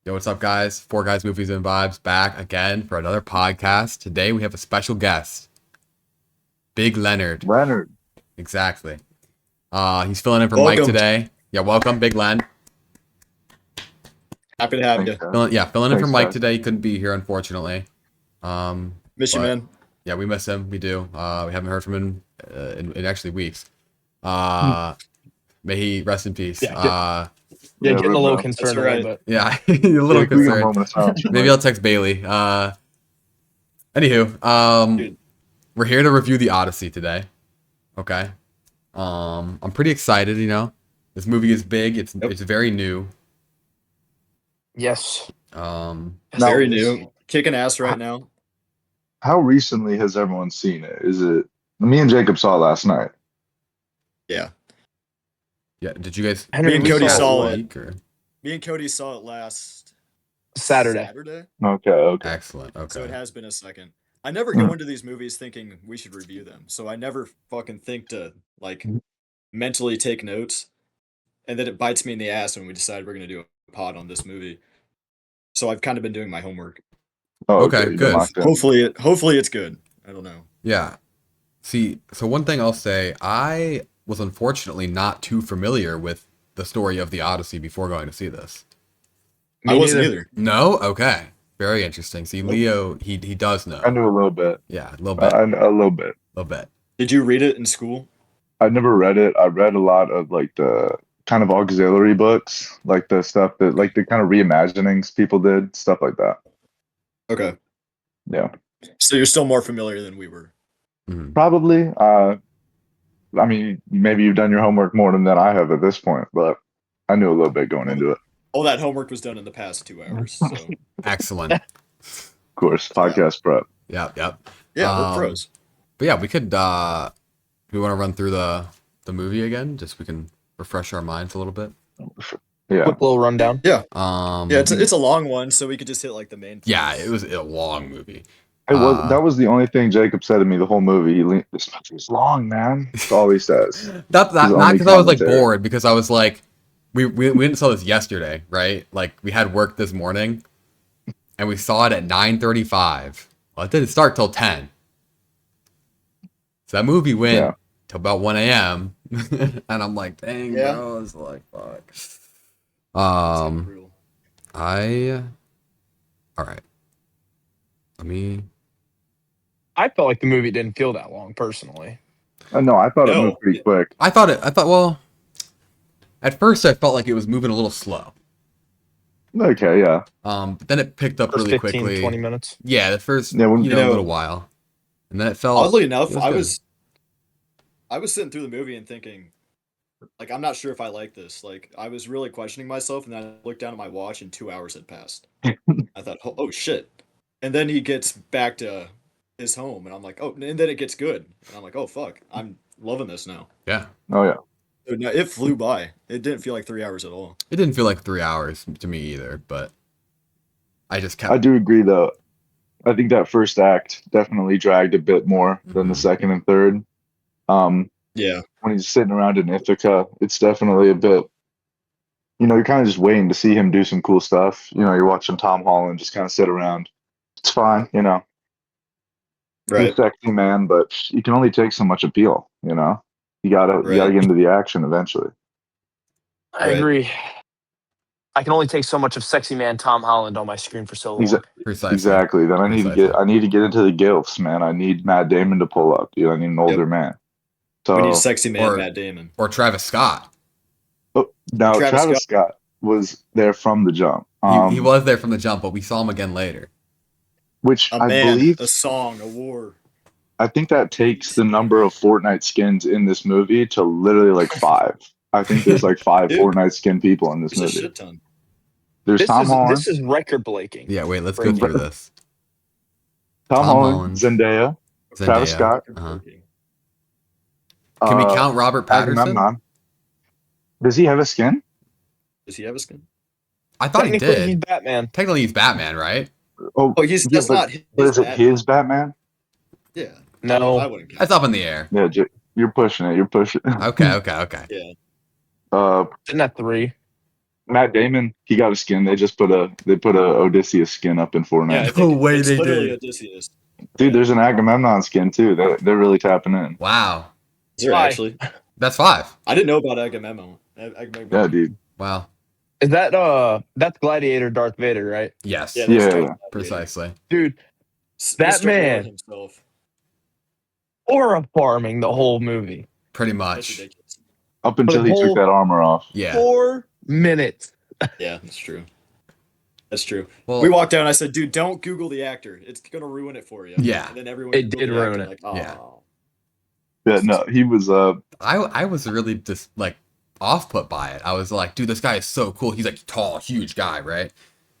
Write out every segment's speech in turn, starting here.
Yo, what's up, guys? Four Guys, Movies, and Vibes back again for another podcast. Today we have a special guest, Big Leonard. Leonard. Exactly. He's filling in for Mike Welcome. today. Yeah, welcome, Big Len. Happy to have Thanks, you. guys. Filling in for Thanks, Mike guys. today. He couldn't be here, unfortunately. Miss you, But- man. Yeah, we miss him. We do. We haven't heard from him in actually weeks. May he rest in peace. Yeah, Yeah, getting a little Ruben. concerned That's a right. little bit. Yeah, a little Yeah, can we get a concerned. moment of silence for Maybe Mike? I'll text Bailey. Anywho, Dude. we're here to review the Odyssey today. Okay. I'm pretty excited. This movie is big. It's very new. Yes. Um, Now, Very new. Kicking ass right now. How recently has everyone seen it? Is it me and Jacob saw it last night? Yeah. yeah. Did you guys? Henry, Me and we Cody saw saw last it. week, or- Me and Cody saw it last Saturday. Okay. Excellent. So it Okay. has been a second. I never go into these movies thinking we should review them. So I never fucking think to mentally take notes. And then it bites me in the ass when we decide we're gonna do a pod on this movie. So I've kind of been doing my homework. Oh, Okay, you've been good. locked in. Hopefully it's good. I don't know. Yeah. See, so one thing I'll say, I was unfortunately not too familiar with the story of the Odyssey before going to see this. I Me wasn't neither. either. No? Okay. Very interesting. See, Leo, he does know. I knew a little bit. Yeah, a little bit. A little bit. A little bit. Did you read it in school? I never read it. I read a lot of like the kind of auxiliary books, like the stuff that like the kind of reimaginings people did, stuff like that. Okay. Yeah, So you're still more familiar than we were. Mhm. probably. I mean, maybe you've done your homework more than I have at this point, but I knew a little bit going into it. All that homework was done in the past 2 hours. So Excellent. Of course, podcast prep. Yep. yeah, Um, we're pros. But yeah, we could, we want to run through the movie again, just we can refresh our minds a little bit. Yeah. Quick little rundown. Yeah, Um, it's a long one, so we could just hit like the main. yeah, points. it was a long movie. It was that was the only thing Jacob said to me the whole movie. This movie's long, man. That's all he says. Not only because I was like commentary. bored, because I was like, we didn't saw this yesterday, right? Like we had work this morning, and we saw it at 9:35. Well, it didn't start till 10. So that movie went Yeah. till about 1 a.m. and I'm like, dang, Yeah. bro, it's like fuck. It's kinda brutal. All right. I felt like the movie didn't feel that long, personally. No, I thought it No. moved pretty quick. Well, at first I felt like it was moving a little slow. Okay, yeah. But then it picked up First really 15, quickly. 20 minutes. Yeah, the first, Yeah, when- a You know- little while. And then it felt Oddly enough, it was I good. was sitting through the movie and thinking, like, I'm not sure if I like this. Like, I was really questioning myself, and then I looked down at my watch, and 2 hours had passed. I thought, oh shit! And then he gets back to his home, and I'm like, oh, and then it gets good, and I'm like, oh fuck, I'm loving this now. Yeah. Oh yeah. So, no, it flew by. It didn't feel like 3 hours at all. It didn't feel like 3 hours to me either, but I just kept I do agree though. I think that first act definitely dragged a bit more than the Mhm. second and third. Yeah, When he's sitting around in Ithaca, it's definitely a bit. You're kind of just waiting to see him do some cool stuff. You're watching Tom Holland just kind of sit around. It's fine, He's a right. sexy man, but you can only take so much appeal. You gotta Right. get into the action eventually. I Right. agree. I can only take so much of sexy man Tom Holland on my screen for so long. precisely. Exactly. Then I need to get into the gilfs, man. I need Matt Damon to pull up. I need an older man. So We need sexy man or- Matt Damon. Or Travis Scott. now Travis Travis Scott was there from the jump. He was there from the jump, but we saw him again later. Which A I man, believe a song, a war. I think that takes the number of Fortnite skins in this movie to literally like 5. I think there's like 5 Dude, Fortnite skin people in this There's a movie. shit ton. There's Tom Holland, This is record breaking. Yeah, wait, let's go Breaking. through this. Tom Tom Holland, Holland, Zendaya, Travis Zendaya. Scott. Uh-huh. Can we count Robert Patterson? Agamemnon. Does he have a skin? Does he have a skin? I thought he Technically, he's did. Batman. Technically, he's Batman, right? Oh, Oh, that's but, not his. but is it Batman. his Batman? Yeah. No. I wouldn't count. That's up in the air. Yeah, you're pushing it. You're pushing it. Okay. Yeah. Uh, Isn't that 3? Matt Damon, he got a skin. They put a Odysseus skin up in Fortnite. Yeah, I No think way it's they literally did. Odysseus. Dude, Yeah. there's an Agamemnon skin too. They're really tapping in. Wow. Is there Why? actually? That's 5. I didn't know about Agamemnon. Yeah, dude. Wow. Is that's Gladiator Darth Vader, right? Yes. Yeah, that's Yeah, Darth yeah. Vader. Precisely. Dude, that Mr. War man himself. aura farming the whole movie. Pretty That's much. ridiculous. Up until the he took whole- that armor off. Yeah. 4 minutes. Yeah, that's true. That's true. Well, We walked down and I said, dude, don't Google the actor. It's going to ruin it for you. Yeah. And then everyone It Googled did the ruin actor, it. like, oh. Yeah. Yeah, no, he was I was really just like off put by it. I was like, dude, this guy is so cool. He's like tall, huge guy, right?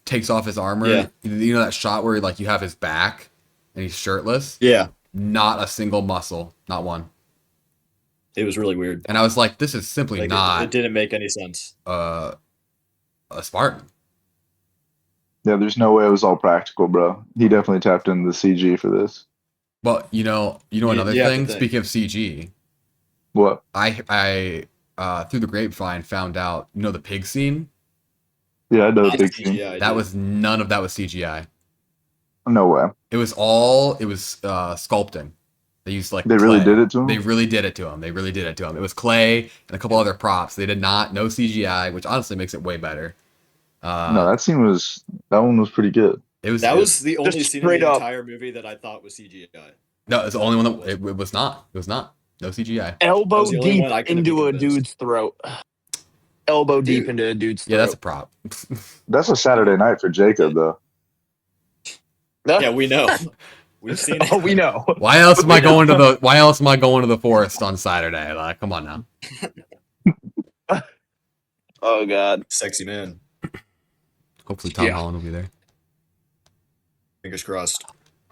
Takes off his armor. Yeah. You know that shot where like you have his back and he's shirtless? Yeah. Not a single muscle, not one. It was really weird. And I was like, this is simply Like, not it didn't make any sense. a Spartan. yeah, there's no way it was all practical, bro. He definitely tapped into the CG for this. But you know another you have to thing. think. Speaking of CG, What? I through the grapevine found out, the pig scene. Yeah, I know Not big CGI, scene. dude. That was none of that was CGI. No way. It was sculpting. They used like They really clay. did it to him? They really did it to him. It was clay and a couple other props. They did no CGI, which honestly makes it way better. No, that one was pretty good. That was the only Just scene in straight the up. entire movie that I thought was CGI. no, it's the only one that it was not. It was not. No CGI. Elbow was the only deep one I couldn't into be a convinced. dude's throat. Elbow deep Dude. into a dude's throat. Yeah, that's a prop. That's a Saturday night for Jacob, though. Yeah, we know. We've seen it. Oh, we know. Why else am I going to the forest on Saturday? Like, come on now. Oh God. Sexy man. Hopefully Tom Yeah. Holland will be there. Fingers crossed.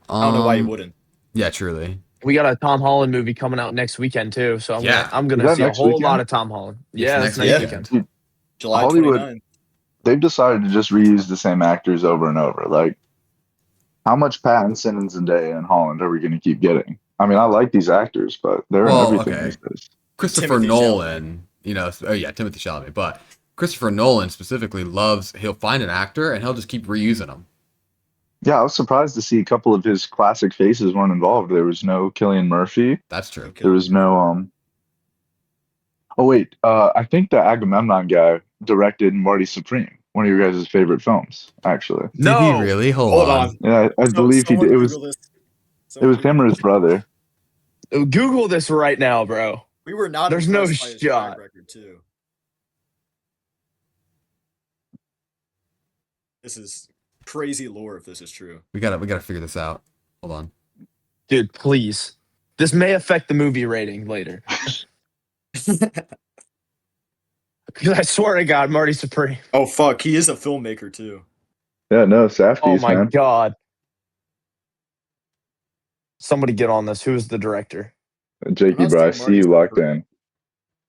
I don't know why you wouldn't. Yeah, truly. We got a Tom Holland movie coming out next weekend too, so Yeah. I'm Is gonna that see a next whole weekend? lot of Tom Holland. Yeah, It's that's next next weekend. weekend. July Hollywood- 29th. They've decided to just reuse the same actors over and over. Like, how much Pattinson and Zendaya and Holland are we going to keep getting? I mean, I like these actors, but they're Well, in everything okay. these days. Christopher Timothy Nolan, Timothy Chalamet, but Christopher Nolan specifically he'll find an actor and he'll just keep reusing them. Yeah, I was surprised to see a couple of his classic faces weren't involved. There was no Cillian Murphy. That's true. There was no Oh wait, I think the Agamemnon guy directed Marty Supreme, one of your guys' favorite films, actually. Did No. he really? Hold on. Yeah, I believe he did. It was Google this. him or his brother. Google this right now, bro. We were not There's no impressed by his shot. track record, too. This is crazy lore if this is true. We gotta figure this out. Hold on. Dude, please. This may affect the movie rating later. Because I swear to God, Marty Supreme. Oh, fuck. He is a filmmaker, too. Yeah, no, Safdie's, Oh my man. God. Somebody get on this. Who is the director? Jakey, I'm not bro, I seeing see you Marty locked Supreme. in.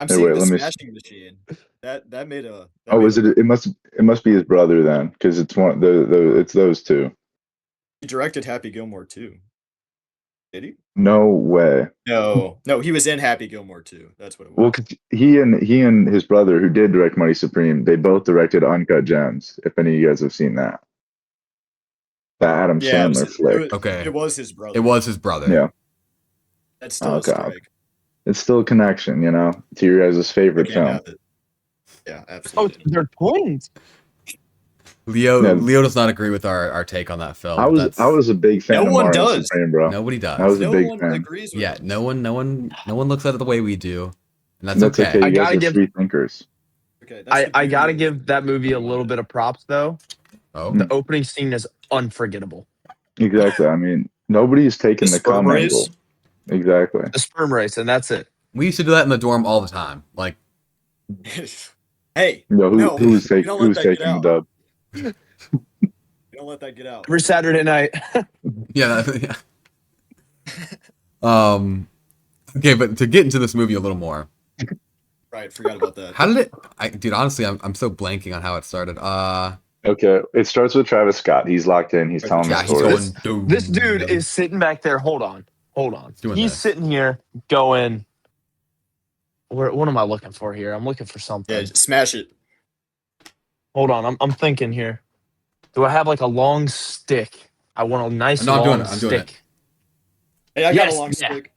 I'm Hey, seeing wait, the let me- Smashing Machine. That made a... that Oh, made is a- it? It must be his brother then, because it's it's those two. He directed Happy Gilmore, too. Did he? No way. No. No, he was in Happy Gilmore, too. That's what it was. Well, 'cause he and his brother, who did direct Marty Supreme, they both directed Uncut Gems. If any of you guys have seen that, the Adam Yeah, it was- Sandler flick. Okay. It was his brother. It was his brother. Yeah. That's still Oh, a God. strike. It's still a connection, to your guys' I favorite can't film. have it. Yeah, Oh, absolutely. they're twins. Leo Yeah. Leo does not agree with our take on that film. I was a big fan No of one Marty does. Supreme, bro. Nobody does. I was a No big one fan. agrees with Yeah, us. no one looks at it the way we do, and that's, That's okay. okay. You I guys gotta are give- free thinkers. Okay, that's the I beauty gotta of- give that movie a little bit of props though. Oh, The opening scene is unforgettable. Exactly. I mean, nobody's taken The the sperm cum race? angle. Exactly. The sperm race, and that's it. we used to do that in the dorm all the time. Like, Hey, Who's No, who's you taking don't let that get the out. dub? don't let that get out. Every Saturday night. yeah. Okay, but to get into this movie a little more, Right, forgot about that. how did it? Dude, honestly, I'm so blanking on how it started. Okay, it starts with Travis Scott. He's locked in. He's telling Yeah, the he's story. going. Doom, This dude doom. is sitting back there. Hold on. Doing He's this. sitting here going. What am I looking for here? I'm looking for something. Yeah, smash it. Hold on, I'm thinking here. Do I have like a long stick? I want a nice No, I'm doing long it. I'm doing it. stick. Hey, I got a Yes, long yeah. stick.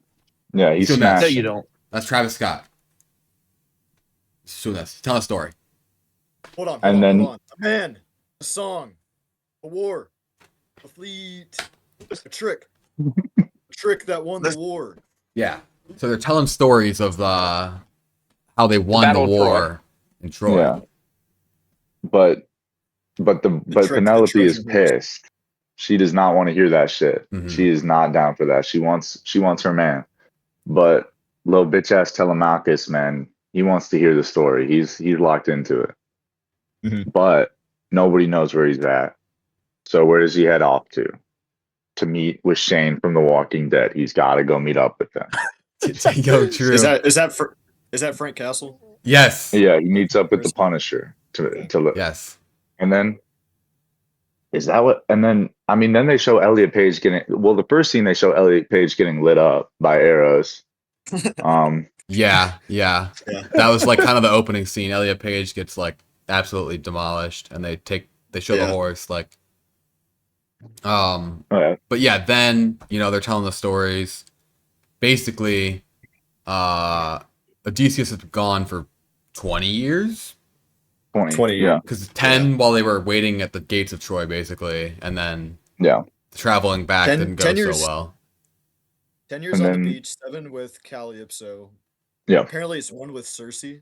Yeah, he's Doing that. No, smashing. you don't. That's Travis Scott. Soon as tell a story. Hold on, And then- hold on. A man, a song, a war, a fleet, a trick. A trick that won the war. Yeah. So they're telling stories of how they won the Battle of Troy. war in Troy. Yeah. But trick, the Penelope is Trojan horse. pissed. She does not want to hear that shit. Mhm. She is not down for that. She wants her man. But little bitch ass Telemachus, man, he wants to hear the story. He's locked into it. Mhm. But nobody knows where he's at. So where does he head off to? To meet with Shane from The Walking Dead. He's got to go meet up with them. Yo, true. Is that Frank Castle? Yes. Yeah, he meets up with the Punisher to look. Yes. And then is that what? And then I mean, then they show Elliot Page getting. Well, the first scene they show Elliot Page getting lit up by arrows. Yeah. Yeah. That was like kind of the opening scene. Elliot Page gets like absolutely demolished, and they show the Yeah. horse like. Oh, yeah. But yeah, then they're telling the stories. Basically, Odysseus has been gone for 20 years. 20 yeah. Because 10 while they were waiting at the gates of Troy, basically, and then Yeah. traveling back 10 didn't go 10 years. so well. 10 years And on then- the beach, 7 with Calypso. Yeah. Apparently it's 1 with Cersei.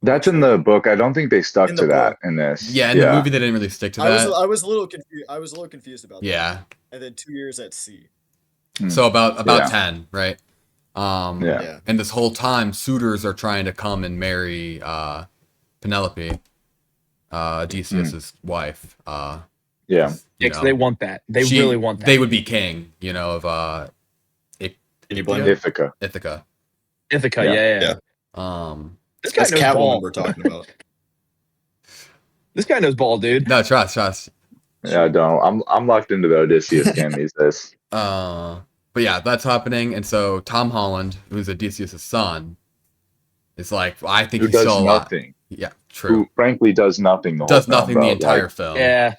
That's in the book. I don't think they stuck In the to that book. in this. Yeah, in the movie they didn't really stick to I that. was a little confused about that. Yeah. And then 2 years at sea. So about Yeah. 10, right? Yeah. Yeah. And this whole time, suitors are trying to come and marry Penelope, Odysseus's wife. Yeah. you Yeah, 'cause know, they want that. They really want that. They would be king, of Can you blame him? Ithaca. Ithaca. Ithaca, Yeah. yeah. This guy That's knows Catwoman ball. we're talking about. This guy knows ball, dude. No, trust. Yeah, I don't. I'm locked into the Odysseus game these days. But yeah, that's happening, and so Tom Holland, who's Odysseus' son, is like, I think Who he's does still alive. nothing. Yeah, true. Who frankly does nothing the whole Does film, nothing bro. the entire Like, film. Yeah.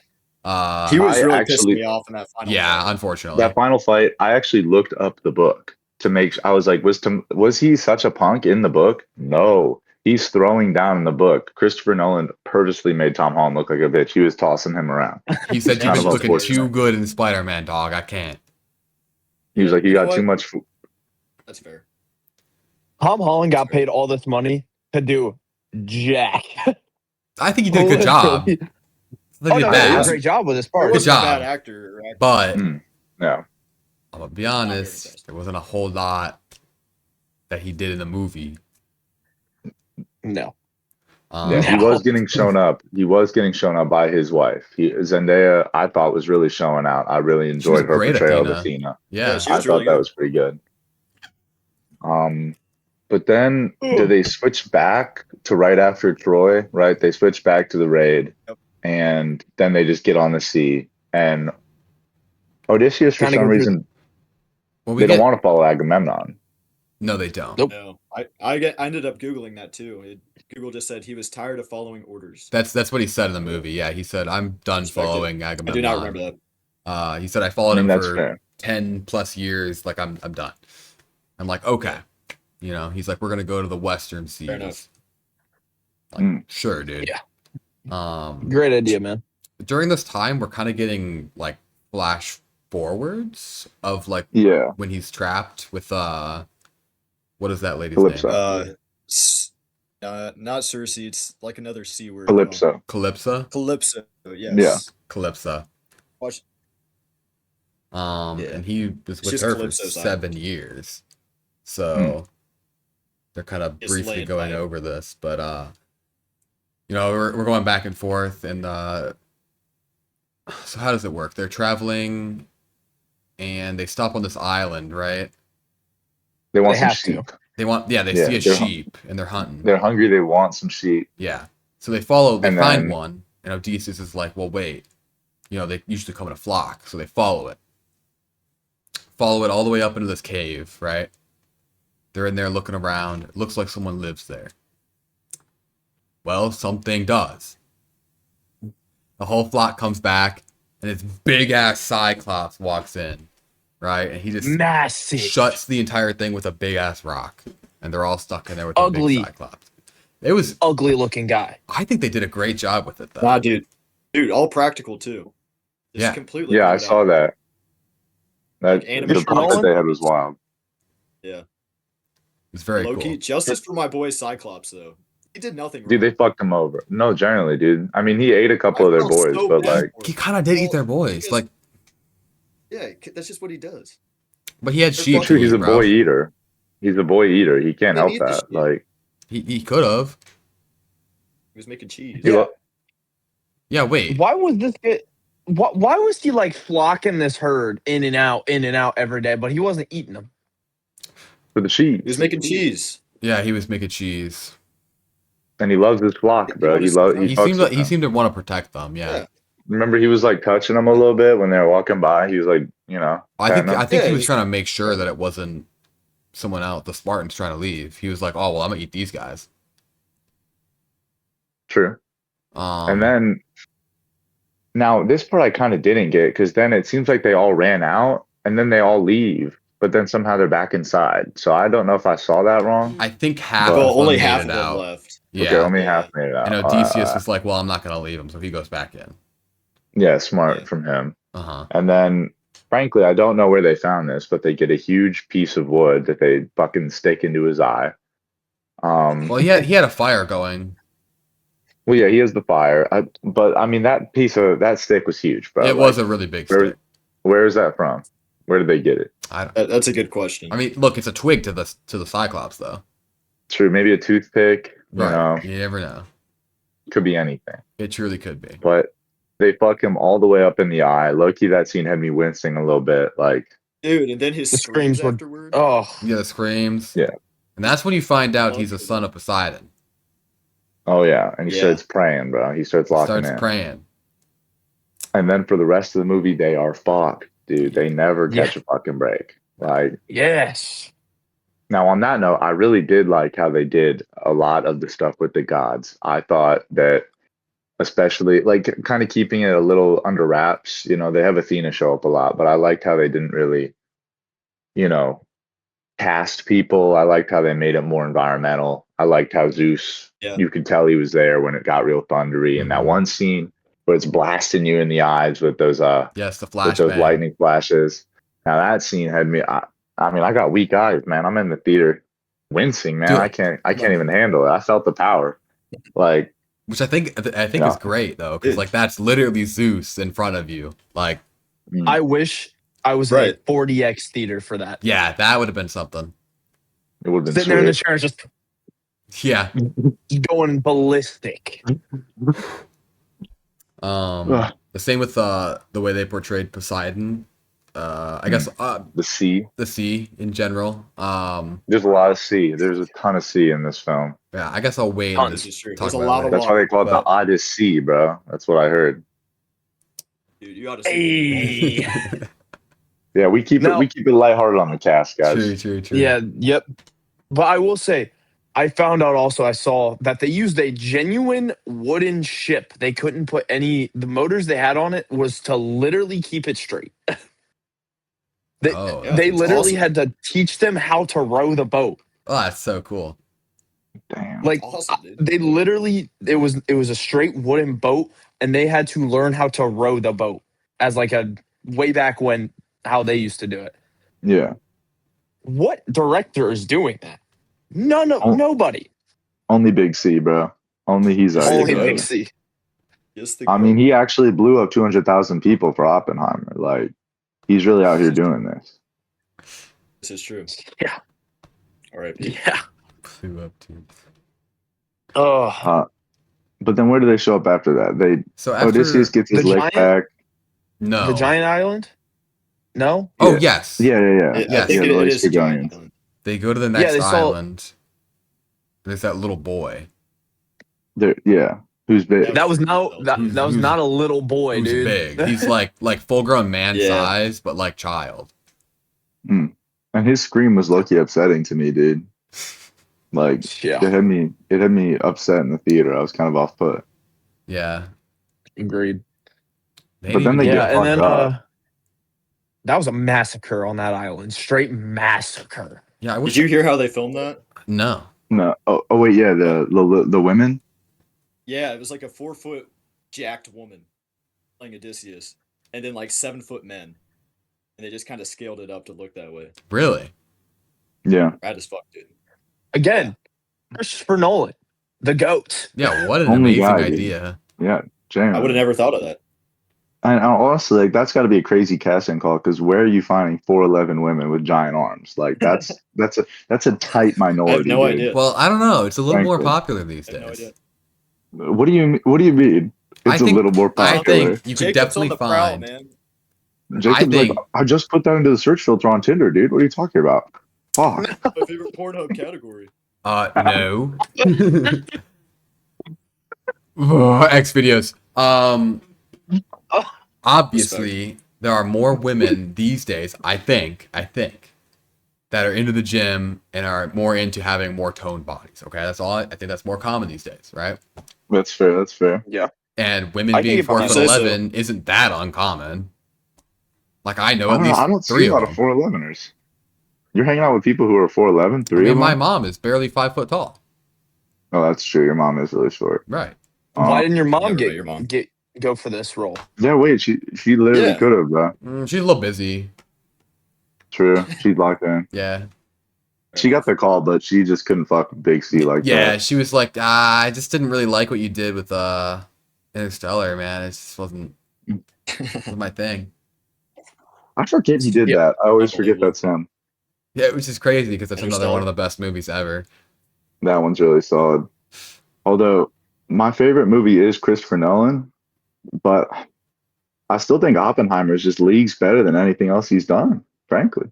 He was I really actually- pissing me off in that final Yeah, fight. unfortunately. that final fight, I actually looked up the book to make. I was like, was he such a punk in the book? No, he's throwing down in the book. Christopher Nolan purposely made Tom Holland look like a bitch. He was tossing him around. He said Kind you've of been looking unfortunate. too good in Spider-Man, dog. I can't. He was like, you You know got too what? much. That's fair. Tom Holland got paid all this money to do Jack. I think he did a good job. I Literally. think Oh, he did no, he bad. did a great job with his He part. Good wasn't job. a bad actor. Or actor. But Yeah, I'm gonna be honest, there wasn't a whole lot that he did in the movie. No. yeah. He was getting shown up. He was getting shown up by his wife. Zendaya, I thought was really showing out. I really was enjoyed her great, portrayal of Athena. Athena. Yeah. she I was thought really that good. was pretty good. But then do they switch back to right after Troy? Right, they switch back to the raid, Yep. and then they just get on the sea. And Odysseus, for Kinda some go through- reason, Well, they don't want to follow Agamemnon. No, they don't. Nope. No, I ended up googling that too. Google just said he was tired of following orders. That's what he said in the movie. Yeah, he said, "I'm done Respected. following I Agamemnon." do not remember that. He said, "I followed I mean, him that's for fair. 10 plus years. Like I'm done." I'm like, okay. He's like, we're gonna go to the Western Seas. Fair enough. Like, sure, dude. Yeah. Great idea, man. During this time, we're kind of getting like flash forwards of like Yeah, when he's trapped with what is that lady's Calypso. name? Not Cersei. It's like another C word. Calypso. Calypso. Calypso. Yes. Yeah. Calypso. Watch. And he was with She's her for Calypso's 7 years. So they're kind of Just briefly laying going by. over this, but we're going back and forth, and so how does it work? They're traveling, and they stop on this island, right? They want They some have to. sheep. They Yeah, see a they're sheep, and they're hunting. They're hungry. They want some sheep. Yeah. So they find And then- one, and Odysseus is like, well, wait. They usually come in a flock, so they follow it. Follow it all the way up into this cave, right? They're in there looking around. It looks like someone lives there. Well, something does. The whole flock comes back, and this big ass Cyclops walks in, right? And he just Massive. shuts the entire thing with a big ass rock, and they're all stuck in there with a big Ugly. Cyclops. It was. Ugly looking guy. I think they did a great job with it, though. Nah, dude, all practical too. Just Yeah. completely. Yeah, I burned saw out. that. Like The animation puppet Nolan? they had was wild. Yeah, It was very Loki. cool. Justice for my boy Cyclops though. He did nothing wrong. Dude, they fucked him over. No, generally, dude. I mean, he ate a I couple of their felt boys, so but bad like, for He him. kind of did eat Well, their boys, because- like, Yeah, that's just what he does. but he had They're sheep. fucking- to he's eat, a bro. boy eater. He's a boy eater. He can't He help didn't eat the that. shit. Like, He could have. He was making cheese. he Yeah. lo- Yeah, wait. Why was this kid? Why was he like flocking this herd in and out every day? But he wasn't eating them. for the cheese. He was making cheese. Yeah, he was making cheese. And he loves his flock, He bro. wanted He to loves. surprise- He He fucks seemed with like he them. seemed to want to protect them. Yeah. Yeah. Remember, he was like touching them a little bit when they were walking by. He was like, you know, I think patting he Yeah, was he- trying to make sure that it wasn't someone else. The Spartans trying to leave. He was like, "Oh well, I'm gonna eat these guys." true. Um, And then now this part I kind of didn't get because then it seems like they all ran out and then they all leave, but then somehow they're back inside. So I don't know if I saw that wrong. I think half Well, of Well, them only made half it of them out. left. Yeah, Okay, only Yeah. half made it out. and Odysseus was like, "Well, I'm not gonna leave him," so he goes back in. Yeah, smart Yeah. from him. Uh huh. And then, frankly, I don't know where they found this, but they get a huge piece of wood that they fucking stick into his eye. Well, he had a fire going. Well, yeah, he has the fire. But I mean, that piece of that stick was huge, bro. It was a really big where, stick. where is that from? Where did they get it? That's a good question. I mean, look, it's a twig to the Cyclops, though. True, maybe a toothpick. You Right. know, You never know. could be anything. It truly could be. But they fuck him all the way up in the eye. Low-key, that scene had me wincing a little bit. Like, Dude, and then his The screams screams were- afterward. Oh, Yeah, the screams. Yeah. And that's when you find out he's a son of Poseidon. oh yeah, and he Yeah. starts praying, bro. He starts locking Starts in. praying. And then for the rest of the movie, they are fucked, dude. They never Yeah. catch a fucking break. Like, yes. now on that note, I really did like how they did a lot of the stuff with the gods. I thought that, especially like kind of keeping it a little under wraps. You know, they have Athena show up a lot, but I liked how they didn't really, you know, cast people. I liked how they made it more environmental. I liked how Zeus, Yeah. you could tell he was there when it got real thundery. And that Mhm. one scene where it's blasting you in the eyes with those Yes, the with those flashbang. lightning flashes. Now that scene had me. I mean, I got weak eyes, man. I'm in the theater wincing, man. Dude. I can't even handle it. I felt the power. Like, Which I think Yeah. is great though, because like that's literally Zeus in front of you. Like, I wish I was in Right. a 40x theater for that. yeah, that would have been something. it would have been Sitting there in the sweet. chair, just Yeah. going ballistic. Ugh. The same with the way they portrayed Poseidon. I guess The sea. the sea in general. There's a lot of sea. There's a ton of sea in this film. Yeah, I guess I'll wait Tons. and This is true. talk There's a about it lot of later. That's why they call it But- the Odyssey, bro. That's what I heard. Dude, you ought to see. Hey. Yeah, we keep No. it lighthearted on the cast, guys. True. Yeah, yep. But I will say, I found out also, I saw that they used a genuine wooden ship. They couldn't put the motors they had on it was to literally keep it straight. Oh, Yeah. They that's literally awesome. had to teach them how to row the boat. oh, that's so cool. Damn. Like Awesome, dude. they literally, it was a straight wooden boat, and they had to learn how to row the boat as like a way back when how they used to do it. Yeah. What director is doing that? Nobody. Only Big C, bro. Only he's out Only here. Only Big doing Big it. C. Yes, the I mean, he actually blew up 200,000 people for Oppenheimer. Like, he's really out here doing this. this is true. Yeah. All right. Yeah. Flew up to- Oh, But then where do they show up after that? So after Odysseus gets his The lick giant? back. no. the giant island? No. Oh Yeah. yes. Yeah. I Yes. think Yeah, it the is a Lacedaemonians. giant island. They go to the next they saw- island. There's that little boy. Yeah. Who's big? That was that Who's- was who's- not a little boy, Who's dude. big. He's like full grown man Yeah. size, but like child. And his scream was low-key upsetting to me, dude. Like, Yeah. it had me upset in the theater. I was kind of off put. Yeah. Agreed. They But didn't then even they do Yeah, get it. and fucked then up. that was a massacre on that island. Straight massacre. Yeah, I Did wish. you hear how they filmed that? No. No. Oh wait, yeah, the women. Yeah, it was like a 4-foot jacked woman playing Odysseus, and then like 7-foot men, and they just kind of scaled it up to look that way. Really? Yeah. Rad as fuck, dude. Again, Christopher Nolan, the GOAT. Yeah, what an Only amazing guy, dude. idea. Yeah. I would have Genuinely. never thought of that. And honestly, like that's got to be a crazy casting call because where are you finding 4'11" women with giant arms? Like that's a tight I have minority, no dude. idea. Well, I don't know. It's a little more Frankly, popular these I have no days. idea. what do you mean? I It's a little more I popular. think you could Jacob's on definitely the prowl, find. man. Jacob's like, think I just put that into the search filter on Tinder, dude. What are you talking about? Fuck. My favorite Pornhub category. no. X videos. Obviously there are more women these days, I think, that are into the gym and are more into having more toned bodies. Okay, that's all. I think that's more common these days, right? That's fair. That's fair. Yeah. And women I can being get behind 4'11" isn't that uncommon. Like I know I at don't know. least I don't see three a of lot of them. 4'11ers. You're hanging out with people who are 4'11", I three mean, of my them. mom is barely 5 foot tall. Oh, that's true. Your mom is really short. Right. Why didn't your mom Never met your mom. get go for this role? Yeah, wait. She literally Yeah. could have, bro. She's a little busy. True. She's locked in. Yeah. She got the call, but she just couldn't fuck with Big C like Yeah, that. she was like, I just didn't really like what you did with Interstellar, man. It just wasn't my thing. I forget he did Yeah. that. I always forget Unbelievable. that's him. Yeah, which is crazy because that's another Interstellar. one of the best movies ever. That one's really solid. Although my favorite movie is Christopher Nolan, but I still think Oppenheimer is just leagues better than anything else he's done, frankly.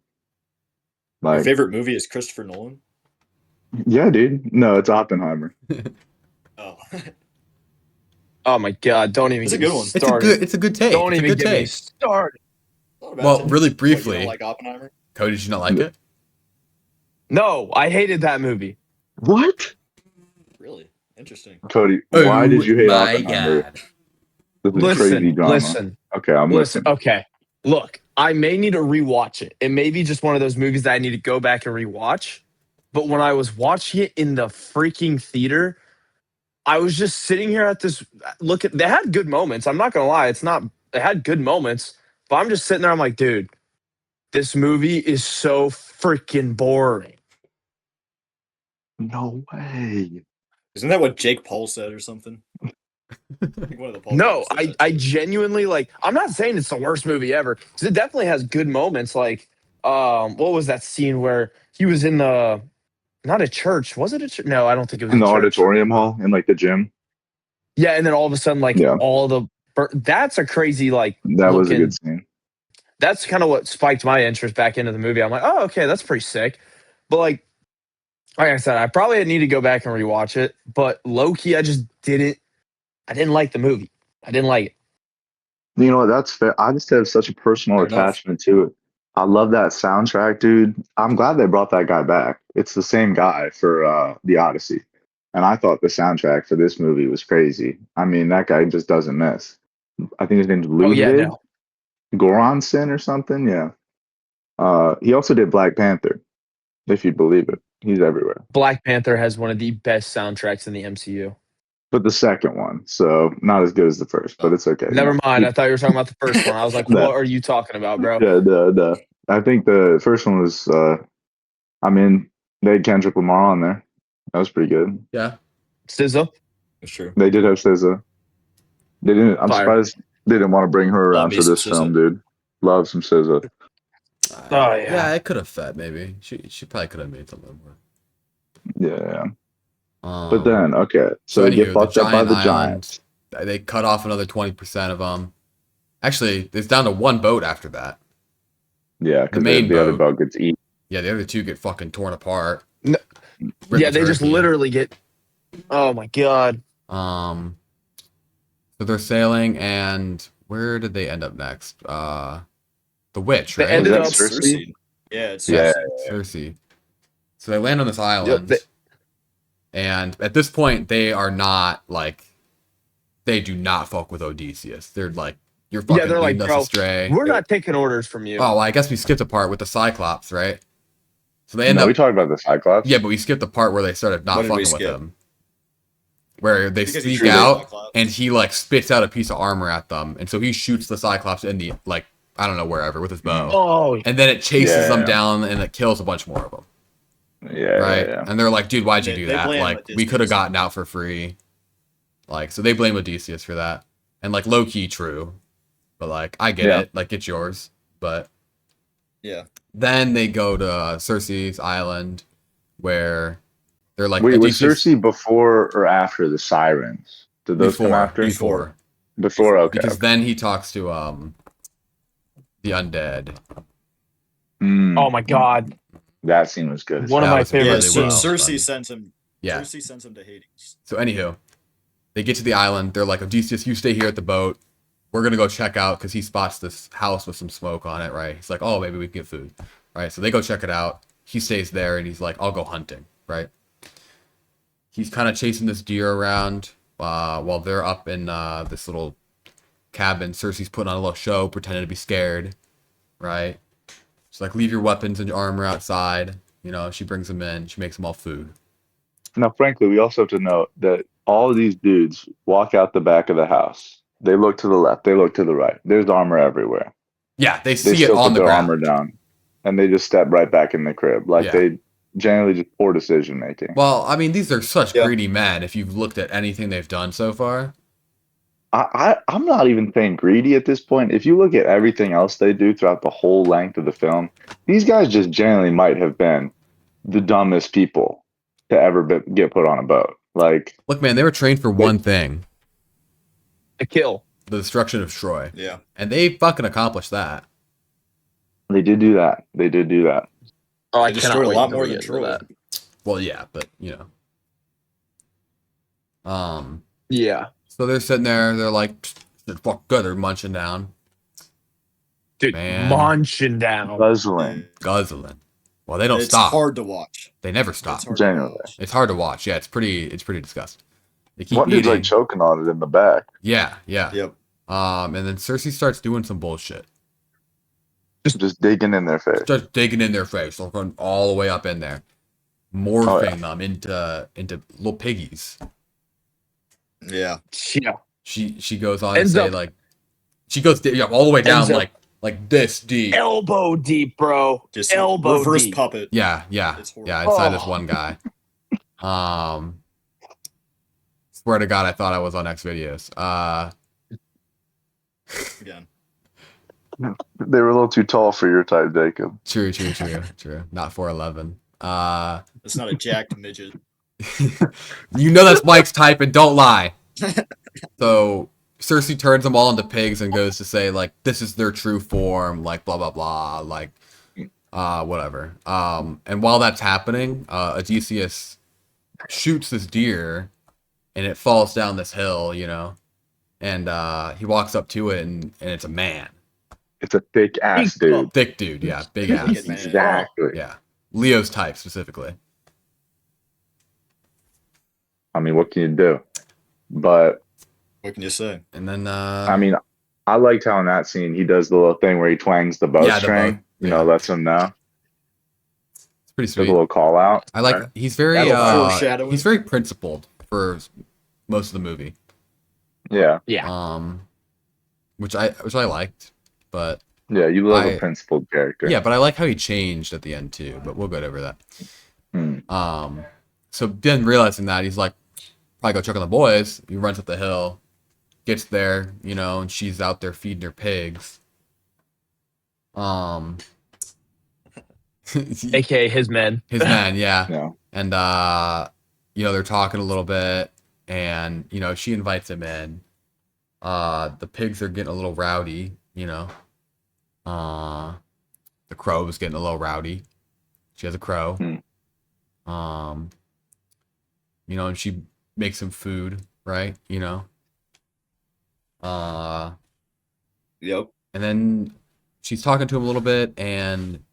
Your Like, favorite movie is Christopher Nolan? yeah, dude. No, it's Oppenheimer. Oh. Oh my god! Don't even It's a get me good one. started. It's a good take. Don't It's a even good get me take. started. Not Well, imagine. really What, you briefly, don't like Oppenheimer? Cody, did you not like it? No, I hated that movie. What? Really? Interesting. Cody, why did you hate Oh my Oppenheimer? God. This is crazy drama. Listen. Okay, I'm listening. Okay, look, I may need to rewatch it. It may be just one of those movies that I need to go back and rewatch. But when I was watching it in the freaking theater, I was just sitting here at this look at. They had good moments. I'm not gonna lie, it's not. They had good moments, but I'm just sitting there. I'm like, dude, this movie is so freaking boring. No way. Isn't that what Jake Paul said or something? I think one of the Paul No, brothers said that I too. genuinely like. I'm not saying it's the worst movie ever because it definitely has good moments. Like, what was that scene where he was in the not a church? Was it a church? No, I don't think it was In a the church. auditorium hall, in like the gym. Yeah, and then all of a sudden, like Yeah, all the that's a crazy like that was a looking. good scene. That's kind of what spiked my interest back into the movie. I'm like, oh, okay, that's pretty sick. But like I said, I probably need to go back and rewatch it. But low key, I just didn't. I didn't like the movie. I didn't like it. You know what? That's fair. I just have such a personal Fair enough. attachment to it. I love that soundtrack, dude. I'm glad they brought that guy back. It's the same guy for the Odyssey. And I thought the soundtrack for this movie was crazy. I mean, that guy just doesn't miss. I think his name's Oh yeah, Ludwig no. Göransson or something. Yeah. He also did Black Panther, if you believe it. He's everywhere. Black Panther has one of the best soundtracks in the MCU. But the second one, so not as good as the first, but it's okay. Never No. mind. I thought you were talking about the first one. I was like, No. what are you talking about, bro? Yeah, the I think the first one was I mean, they had Kendrick Lamar on there. That was pretty good. Yeah. SZA. That's true. They did have SZA. They didn't. I'm Fire. surprised they didn't want to bring her Love around me for some this SZA. film, dude. Love some SZA. Oh, yeah. Yeah, it could have fed maybe. She probably could have made something more. Yeah. But Um, then, okay, so they anywho, get fucked up by the island, Giants. They cut off another 20% of them. Actually, it's down to one boat after that. Yeah, because main the other boat. boat gets eaten. Yeah, the other two get fucking torn apart. No. Ripped Yeah, to they just turkey. literally get. Oh my god. So they're sailing, and where did they end up next? The witch, They right? ended that up. Cersei? Yeah, it's Yeah. Cersei. So they land on this island, they- and at this point, they are not like, they do not fuck with Odysseus. They're like You're fucking they're like, leading us bro, astray. we're not taking orders from you. Oh, well, I guess we skipped a part with the Cyclops, right? So they end No, we up. talked about the Cyclops. Yeah, but we skipped the part where they started not What did we fucking with skip? him. Where they Because he sneak shoots out Cyclops. and he like spits out a piece of armor at them, and so he shoots the Cyclops in the like I don't know wherever with his bow, Oh, and then it chases them Yeah. down and it kills a bunch more of them. Yeah, Right? yeah. And they're like, dude, why'd you They- do they that? blame Like, we Odysseus. could have gotten out for free. Like, so they blame Odysseus for that. And, like, low key true. But, like, I get Yeah. it. Like, it's yours. But Yeah. then they go to Cersei's island where they're like, Wait, was Odysseus- Cersei before or after the sirens? Did those come after? Before. Before, okay. Because then he talks to the undead. oh my God. That scene was good. as One of hell. my was favorite Yeah. really So well Cersei done. sends him. Yeah. Cersei sends him to Hades. So anywho, they get to the island. They're like, Odysseus, you stay here at the boat. We're gonna go check out because he spots this house with some smoke on it, right? He's like, oh, maybe we can get food, right? So they go check it out. He stays there and he's like, I'll go hunting, right? He's kind of chasing this deer around while they're up in this little cabin. Cersei's putting on a little show, pretending to be scared, right? She's like, leave your weapons and your armor outside. You know, she brings them in. She makes them all food. Now, frankly, we also have to note that all of these dudes walk out the back of the house. They look to the left. They look to the right. There's armor everywhere. Yeah, they They see it still on put the their ground. armor down, and they just step right back in the crib. Like Yeah. they generally just poor decision making. Well, I mean, these are such Yeah. greedy men. If you've looked at anything they've done so far, I'm not even saying greedy at this point. If you look at everything else they do throughout the whole length of the film, these guys just generally might have been the dumbest people to ever get put on a boat. Like, look, man, they were trained for one thing: A kill. the destruction of Troy, Yeah. and they fucking accomplished that. they did do that. They did do that. Oh, I They cannot destroyed a wait lot until more we than get into Troy. that. Well, yeah, but you know, Yeah. so they're sitting there. They're like, fuck good. They're munching down, Dude, Man. munching down. Guzzling. guzzling. Well, they don't It's stop. hard to watch. They never stop. It's hard Generally. to watch. It's hard to watch. Yeah, it's pretty disgusting. They keep One dude's eating. like choking on it in the back. Yeah, yeah. Yep. And then Cersei starts doing some bullshit. Just digging in their face. Starts digging in their face, going all the way up in there, morphing them into little piggies. Yeah. Yeah. She goes on Ends to say up- like, she goes all the way down Ends up- like this deep. Elbow deep, bro. Just elbow reverse deep. puppet. Yeah, It's horrible. yeah. Inside this Oh. one guy. Swear to God, I thought I was on X videos. Again. They were a little too tall for your type, Jacob. True. Not 4'11". It's not a jacked midget. You know that's Mike's type, and don't lie. So Cersei turns them all into pigs and goes to say like this is their true form, like blah blah blah, like whatever. And while that's happening, Odysseus shoots this deer, and it falls down this hill, you know, and he walks up to it, and it's a man, It's a thick ass Big dude. thick dude, yeah, big ass, Big man. Exactly. yeah, Leo's type specifically. I mean, what can you do? But What can you say? And then I mean, I liked how in that scene he does the little thing where he twangs the bowstring. bow, You know, yeah. lets him know. it's pretty Does a sweet. little call out. I like he's very That'll foreshadowing. he's very principled for most of the movie. Yeah, Yeah. Which I liked, but yeah. You love I- a principled character. yeah, but I like how he changed at the end too. But we'll go over that. Hmm. So then realizing that he's like, probably go check on the boys. He runs up the hill, gets there, you know, and she's out there feeding her pigs. AKA his men. His man, yeah. Yeah. And you know, they're talking a little bit, and you know, she invites him in. The pigs are getting a little rowdy, you know. The crow is getting a little rowdy. She has a crow. You know, and she makes him food, right? You know. Yep. And then she's talking to him a little bit, and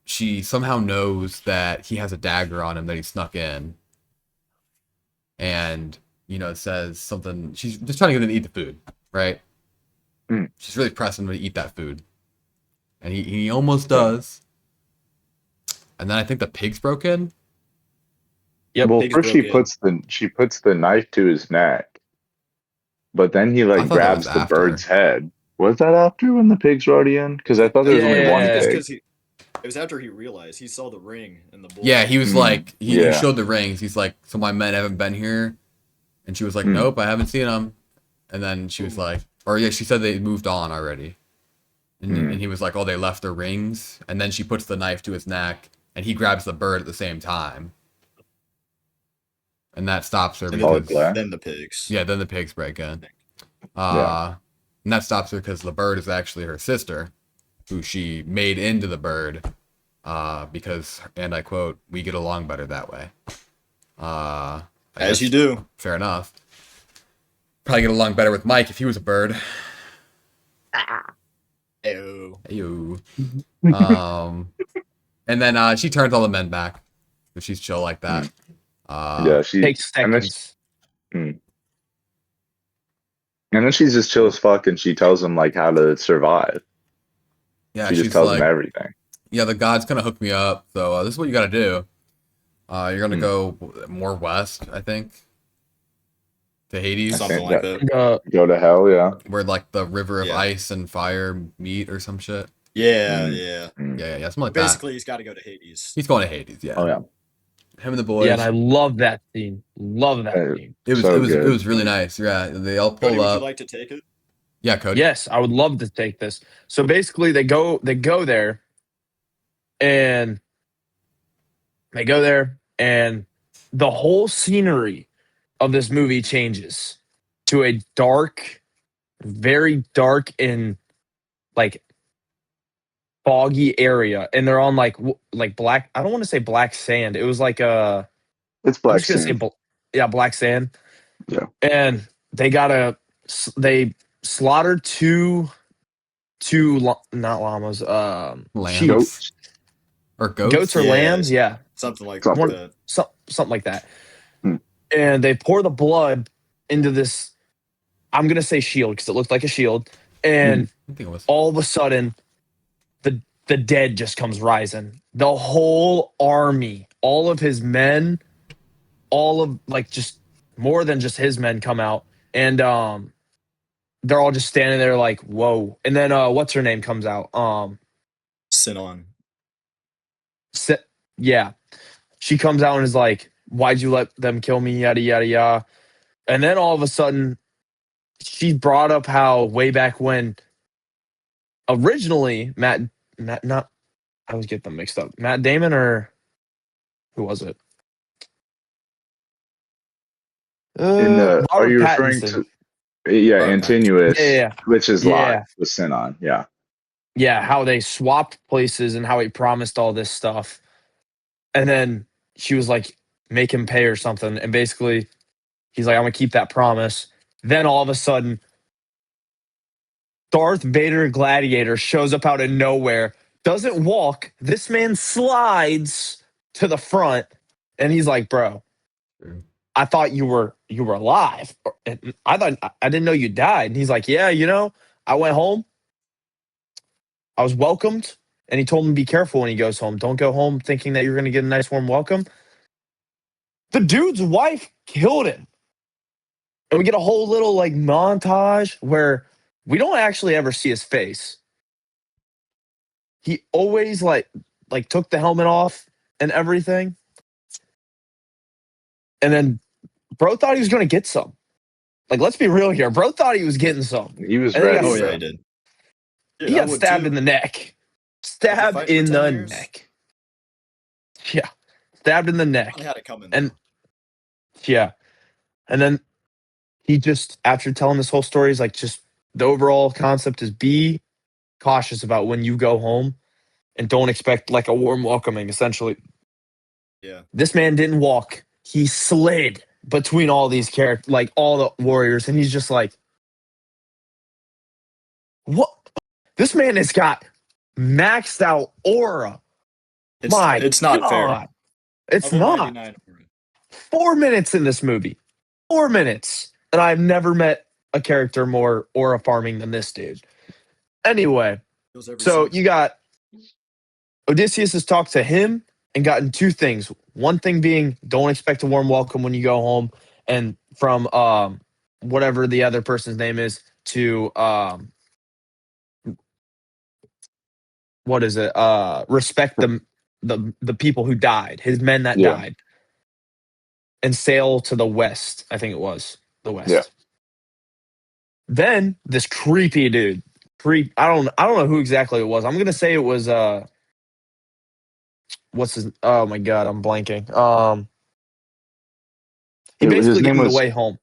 she somehow knows that he has a dagger on him that he snuck in. And, you know, says something. She's just trying to get him to eat the food, right? She's really pressing him to eat that food, and he almost does. And then I think the pigs broke in. Yep. Well, Pigs first broke in. she puts the knife to his neck, but then he I like thought that was grabs the after. bird's head. Was that after when the pigs were already in? Because I thought there was only I one think it's pig. because it was after he realized he saw the ring in the bowl. Yeah, he was like, he yeah. showed the rings. He's like, so my men haven't been here, and she was like, nope, I haven't seen them. And then she was like, or yeah, she said they moved on already. And he was like, oh, they left their rings. And then she puts the knife to his neck, and he grabs the bird at the same time. And that stops her And because, then the pigs. yeah, then the pigs break in. Yeah. And that stops her because the bird is actually her sister, who she made into the bird, because, and I quote, we get along better that way. As you do. Fair enough. Probably get along better with Mike if he was a bird. Ew. Ew. And then she turns all the men back. So she's chill like that. Yeah, she Takes seconds. And then she's just chill as fuck, and she tells him like how to survive. Yeah, She she's just tells like, him everything. yeah, the gods kind of hooked me up. So this is what you got to do. You're gonna go more west, I think, to Hades, Something like that. Go to hell, yeah. where like the river of Yeah. ice and fire meet or some shit. Yeah, Mm. yeah. Yeah, something like that. Basically, he's got to go to Hades. He's going to Hades. Yeah. Oh yeah. Him and the boys. Yeah, and I love that scene. Love that Hey. scene. It was So it was good. it was really nice. Yeah, they all Cody, pull would you up. like to take it? Yeah, Cody. Yes, I would love to take this. So basically, they go there, and the whole scenery of this movie changes to a dark, very dark and like foggy area, and they're on like black. I don't want to say black sand. It was like It's I'm black just gonna say sand. black sand. Yeah. And they slaughtered two not llamas, Lambs. sheep. Goats. Or goats. Goats or Yeah. lambs, yeah, Something like Something. that. something like that. Hmm. And they pour the blood into this. I'm gonna say shield because it looked like a shield. And I think it was. all of a sudden, the dead just comes rising. The whole army, all of his men, all of like just more than just his men come out, and they're all just standing there like, whoa. And then what's her name comes out? Sinon. Yeah. She comes out and is like, why'd you let them kill me? Yada yada yada. And then all of a sudden, she brought up how way back when originally Matt not I always get them mixed up. Matt Damon or who was it? Are Robert you referring Pattinson. to yeah, Okay. Antinuous, Yeah. which is Yeah. live with Sinon, yeah. Yeah, how they swapped places and how he promised all this stuff. And then she was like, make him pay or something. And basically, he's like, I'm going to keep that promise. Then all of a sudden, Darth Vader Gladiator shows up out of nowhere, doesn't walk. This man slides to the front. And he's like, bro, I thought you were alive. I didn't know you died. And he's like, yeah, I went home. I was welcomed. And he told him, be careful when he goes home. Don't go home thinking that you're going to get a nice warm welcome. The dude's wife killed him. And we get a whole little like montage where we don't actually ever see his face. He always like took the helmet off and everything. And then bro thought he was going to get some. Like, let's be real here. Bro thought he was getting some. He was And then he ready. Oh, got yeah, I did. Dude, He I got would stabbed too. in the neck. After Stabbed fighting in for 10 the years? neck. Yeah. Stabbed in the neck. I had it coming. And yeah. And then he just, after telling this whole story, he's like, just the overall concept is be cautious about when you go home and don't expect like a warm welcoming, essentially. Yeah. This man didn't walk. He slid between all these characters, like all the warriors. And he's just like, what? This man has got maxed out aura. It's not fair. It's Level not. 99. 4 minutes in this movie. 4 minutes. And I've never met a character more aura farming than this dude. Anyway, Kills every so season. you got Odysseus has talked to him and gotten two things. One thing being, don't expect a warm welcome when you go home, and from whatever the other person's name is to what is it? Respect the people who died, his men that Yeah. died, and sail to the west. I think it was the west. Yeah. Then this creepy dude, I don't know who exactly it was. I'm gonna say it was what's his? Oh my god, I'm blanking. He His basically gave name him the was way home.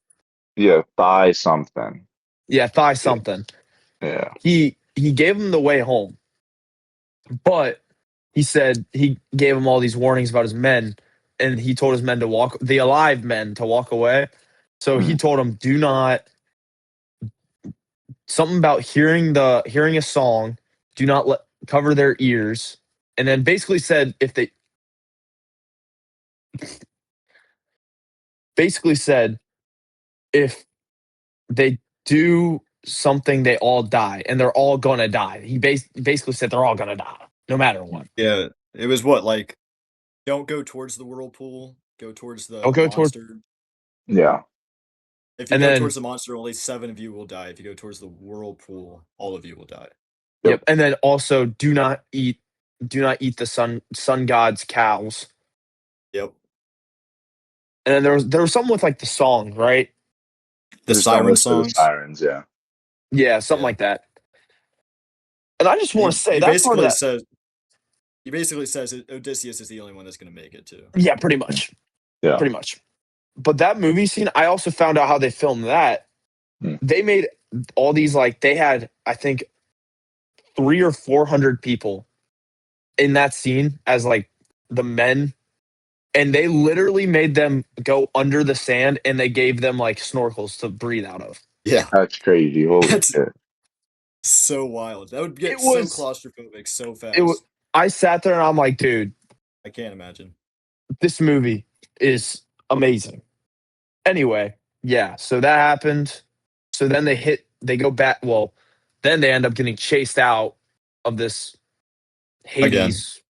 Thigh something. Yeah, thigh Yeah. something. Yeah. He gave him the way home, but he said he gave him all these warnings about his men, and he told his men to walk, the alive men, to walk away. So he Mhm. told him, do not, something about hearing a song, do not cover their ears, and then basically said if they do something, they all die, and they're all gonna die. He basically said they're all gonna die, no matter what. Yeah, it was what, like, don't go towards the whirlpool, go towards Don't the go towards, monster. Yeah. If you and go then towards the monster, only 7 of you will die. If you go towards the whirlpool, all of you will die. Yep. yep, and then also do not eat the sun god's cows. Yep. And then there was something with like the song, right? The There's something siren with the songs. sirens. Yeah. Yeah, something Yeah. like that. And I just want to say He that part of basically that. says Odysseus is the only one that's going to make it too. Yeah, pretty much. Yeah. Pretty much. But that movie scene, I also found out how they filmed that. Hmm. They made all these, like, they had, I think, 300 or 400 people in that scene as like the men, and they literally made them go under the sand, and they gave them like snorkels to breathe out of. Yeah, That's crazy. Holy that's shit. so wild. That would get It so was claustrophobic so it was fast. I sat there and I'm like, dude, I can't imagine. this movie is amazing. Anyway, yeah, so that happened. So then they go back. Well, then they end up getting chased out of this Again. Hades.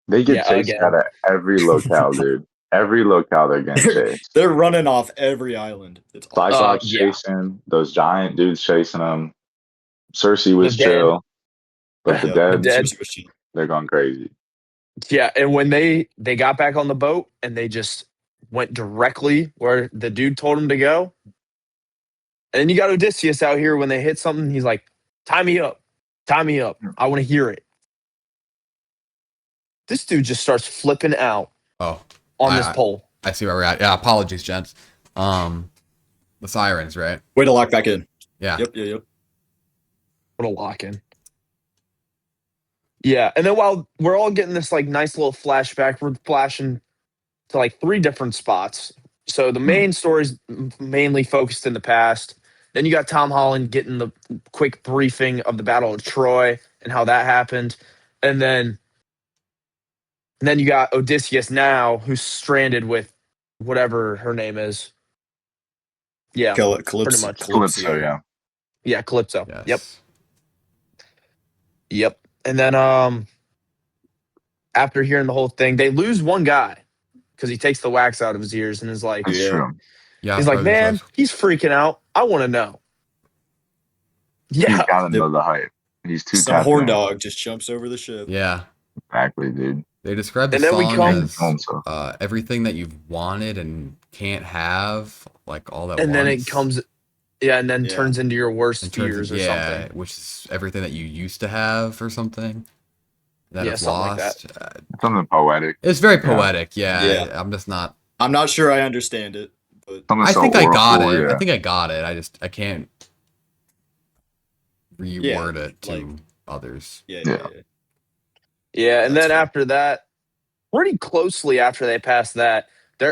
They get Yeah, chased again. out of every locale, dude. Every locale they're getting chased. They're running off every island. It's awesome. Cyclops Yeah. chasing those giant dudes chasing them. Cersei The was dead. chill, but the Yep. The dead, dead. Cersei was chill. they're going crazy. Yeah, and when they got back on the boat and they just went directly where the dude told them to go. And then you got Odysseus out here when they hit something, he's like, tie me up. Tie me up. I want to hear it. This dude just starts flipping out Oh, on this pole. I see where we're at. Yeah, apologies, gents. The sirens, right? Way to lock back in. Yeah. Yep. What a lock in. Yeah, and then while we're all getting this like nice little flashback, we're flashing to like 3 different spots. So the main story's mainly focused in the past. Then you got Tom Holland getting the quick briefing of the Battle of Troy and how that happened. And then you got Odysseus now, who's stranded with whatever her name is. Yeah, pretty much. Calypso, yeah. Yeah, Calypso. Yes. Yep. And then after hearing the whole thing, they lose one guy because he takes the wax out of his ears and is like, That's Yeah. true. Yeah. he's like, probably man, was. he's freaking out. I want to know. He's Yeah. got to know the hype. He's too Some tapped horn in. dog just jumps over the ship. Yeah. Exactly, dude. They described the And then we song come- as everything that you've wanted and can't have, like all that. And then it comes, and then Yeah. turns into your worst and turns fears it- or yeah, something. which is everything that you used to have or something that Yeah, have something like lost. Something poetic. It's very Yeah. poetic. Yeah. Yeah. I'm just not. I'm not sure I understand it, but Something I so think I got oracle, it. yeah. I think I got it. I can't reword it to like- others. yeah. Yeah, and That's then fair. after that, pretty closely after they pass that,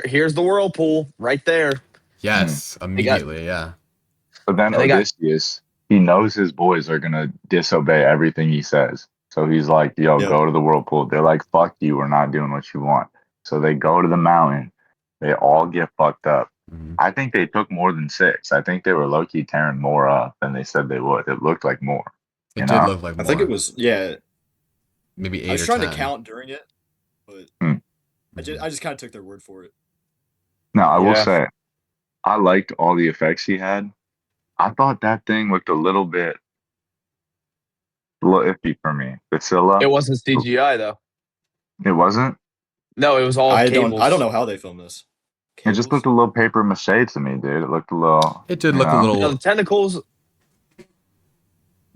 here's the whirlpool right there. Yes, immediately. Yeah. But then And they got- Odysseus, he knows his boys are gonna disobey everything he says. So he's like, yo, Yep. go to the whirlpool. They're like, fuck you, we're not doing what you want. So they go to the mountain. They all get fucked up. Mhm. I think they took more than 6. I think they were low key tearing more up than they said they would. It looked like more. It You did know. look like I think it more, was yeah. maybe I 8 was or trying to 10. count during it, but Hmm. Mhm. I just kind of took their word for it. Now I will Yeah. say I liked all the effects he had. I thought that thing looked a little iffy for me. The It Scylla, wasn't CGI though. it wasn't. No, it was all I don't cables. know how they filmed this. It just looked Cables? a little paper mache to me, dude. It looked a little, It did you look a know. You know, the little,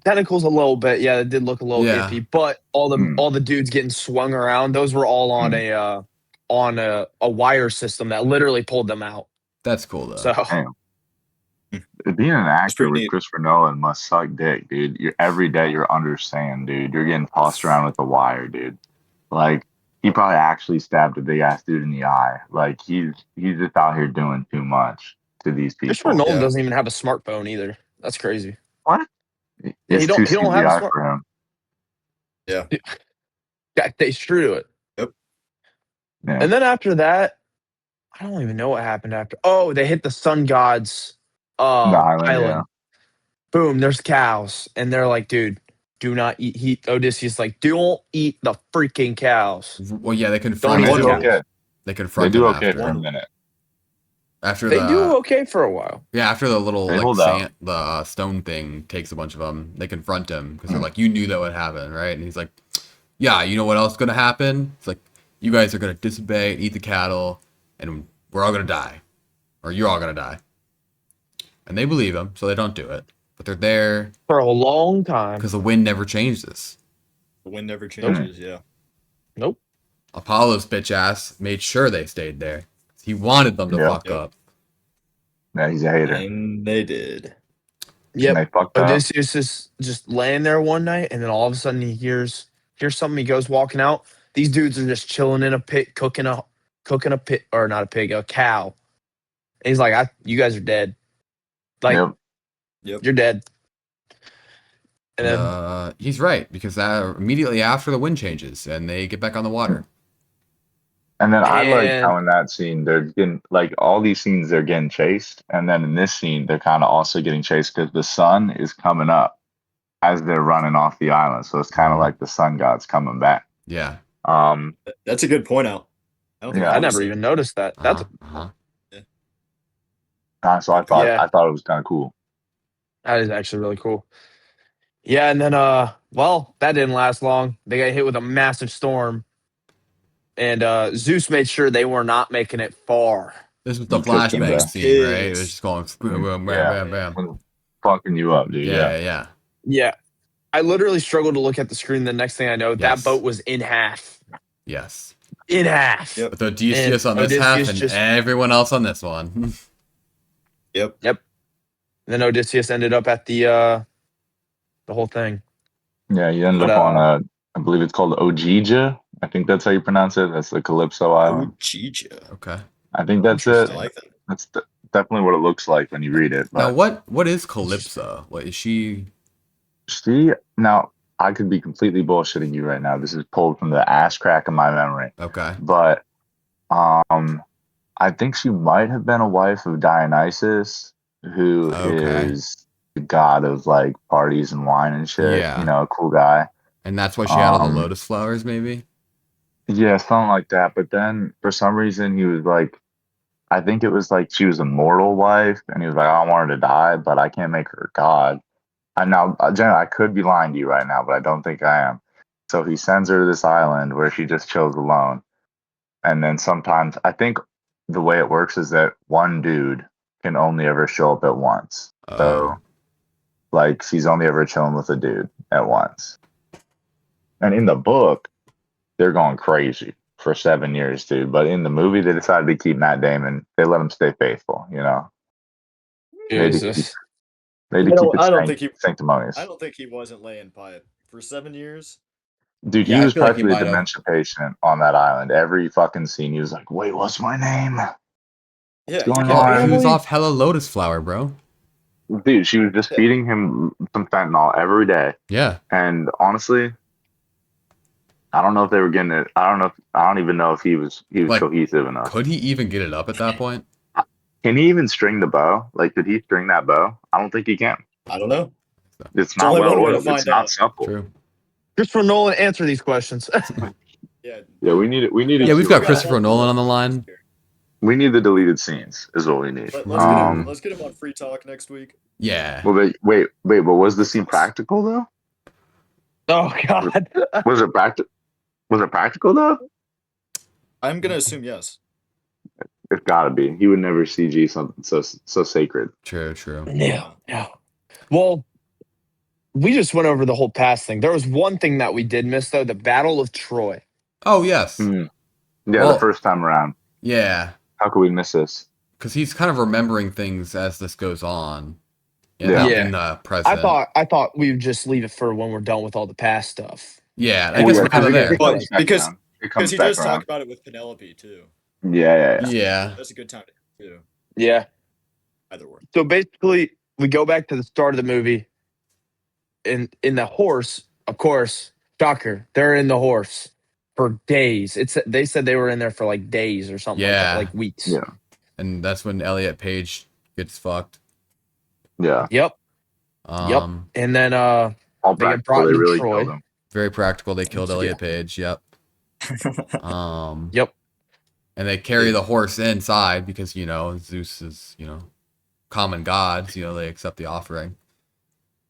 tentacles a little bit. Yeah, it did look a little yeah. iffy. But Mm, all the dudes getting swung around, those were all mm, on a wire system that literally pulled them out. That's cool though. So damn. Hmm. Being an It's actor pretty with neat. Christopher Nolan must suck dick, dude. You're every day you're under sand, dude. You're getting tossed around with a wire, dude. Like he probably actually stabbed a big ass dude in the eye. Like he's just out here doing too much to these Christopher people. Nolan Yeah. doesn't even have a smartphone either. That's crazy. What? Yeah, It's too he don't have a CGI smart. for him. Yeah. Yeah, they true to it. Yep. Yeah. And then after that, I don't even know what happened after. Oh, they hit the sun god's The island, yeah. island. Boom, there's cows. And they're like, dude, do not eat. Odysseus like, don't eat the freaking cows. Well, yeah, they Don't confront They eat the do him. okay. cows. They They confront him do okay for a after. One minute. After They do the okay for a while. yeah, after the little They like hold out. sand, the stone thing takes a bunch of them. They confront him because they're Mm. like, "You knew that would happen, right?" And he's like, "Yeah, you know what else is gonna happen? It's like you guys are gonna disobey and eat the cattle, and we're all gonna die, or you're all gonna die." And they believe him, so they don't do it. But they're there For a long time. because the wind never changes. the wind never Nope. changes. Yeah. Nope. Apollo's bitch ass made sure they stayed there. He wanted them to Yeah. fuck Yep. up. Yeah, he's a hater. And they did. And Yep. they fucked up. Odysseus is just laying there one night, and then all of a sudden he hears something. He goes walking out. These dudes are just chilling in a pit, cooking a pit, or not a pig, a cow. And he's like, "You guys are dead. Like Yep. Yep. you're dead." And And then he's right because that immediately after the wind changes and they get back on the water. And then I like and how in that scene they're getting like all these scenes they're getting chased, and then in this scene they're kind of also getting chased because the sun is coming up as they're running off the island. So it's kind of Mhm. like the sun god's coming back. Yeah. That's a good point out. I don't think I Yeah. I noticed never that. even noticed that. That's Uh-huh. So I Good call. thought it was kind of cool. that is actually really cool. Yeah, and then well, that didn't last long. They got hit with a massive storm, and Zeus made sure they were not making it far. This was the He cooked He them flashbang was there. scene, right? It was pissed. just going boom, boom, bam, Yeah. bam, bam. Fucking you up, dude. Yeah, Yeah. yeah, yeah. Yeah, I literally struggled to look at the screen. The next thing I know, that Yes. boat was in half. Yes. In half. Yep. With Odysseus on this half Odysseus and just everyone else on this one. Yep. then Odysseus ended up at the whole thing. Yeah. You end But up on I believe it's called Ojija. I think that's how you pronounce it. That's the Calypso Oh, Island. Chicha. Okay. I think that's I it. interesting. like that. That's definitely what it looks like when you read it. Now But what is Calypso? What is she? she now I could be completely bullshitting you right now. This is pulled from the ass crack of my memory. Okay. But I think she might have been a wife of Dionysus, who Okay. is the god of like parties and wine and shit. You Yeah. know, a cool guy. And that's why she had all the Um, lotus flowers, maybe? yeah, something like that. But then for some reason he was like, I think it was like she was a mortal wife, and he was like, I don't want her to die, but I can't make her a god. And now, Jenna, I could be lying to you right now, but I don't think I am. So he sends her to this island where she just chills alone. And then sometimes I think the way it works is that one dude can only ever show up at once. So Oh. like she's only ever chilling with a dude at once. And in the book, they're going crazy for 7 years, dude. But in the movie, they decided to keep Matt Damon. They let him stay faithful, you know. They had to keep Jesus. they had to keep it I don't think he. sanctimonious. I don't think he wasn't laying pipe for 7 years. Dude, he Yeah, I was feel like he practically a might have. dementia patient on that island. Every fucking scene, he was like, "Wait, what's my name? What's Yeah, he going kept. Oh, he was on?" off hella lotus flower, bro. Dude, she was just Yeah. feeding him some fentanyl every day. Yeah. And honestly, I don't know if they were getting it. I don't even know if he was Like, cohesive enough. could he even get it up at that point? Can he even string the bow? Like, did he string that bow? I don't think he can. I don't know. It's There's not only well one way to oiled. It's find not out. supple. True. Christopher Nolan, answer these questions. Yeah. Yeah, we need it. We need Yeah, it. we've got Christopher Nolan on the line. We need the deleted scenes. Is what we need. Let's get him. Let's get him on Free Talk next week. Yeah. Well, wait. But was the scene practical though? Oh God. Was it practical? Was it practical though? I'm gonna assume yes. It's gotta be. He would never CG something so sacred. True. True. No. Well, we just went over the whole past thing. There was one thing that we did miss though: the Battle of Troy. Oh yes. Yeah, Well- the first time around. Yeah. How could we miss this? Because he's kind of remembering things as this goes on. Yeah. In the present. I thought we would just leave it for when we're done with all the past stuff. Yeah, I Well, guess yeah, we're kind of because there. it comes But back because- around. It Because comes he back does around. talk about it with Penelope too. Yeah. Yeah. That's a good time to do. Yeah. Either way. So basically, we go back to the start of the movie. In the horse, of course, shocker, they're in the horse for days. They said they were in there for like days or something like that, Yeah. like weeks. Yeah. And that's when Elliot Page gets fucked. Yeah. Yep. And then All They get practical. brought They to really Troy. killed him. Very practical. They killed Yeah. Elliot Page. Yep. Yep. And they carry the horse inside because, Zeus is, common gods, they accept the offering.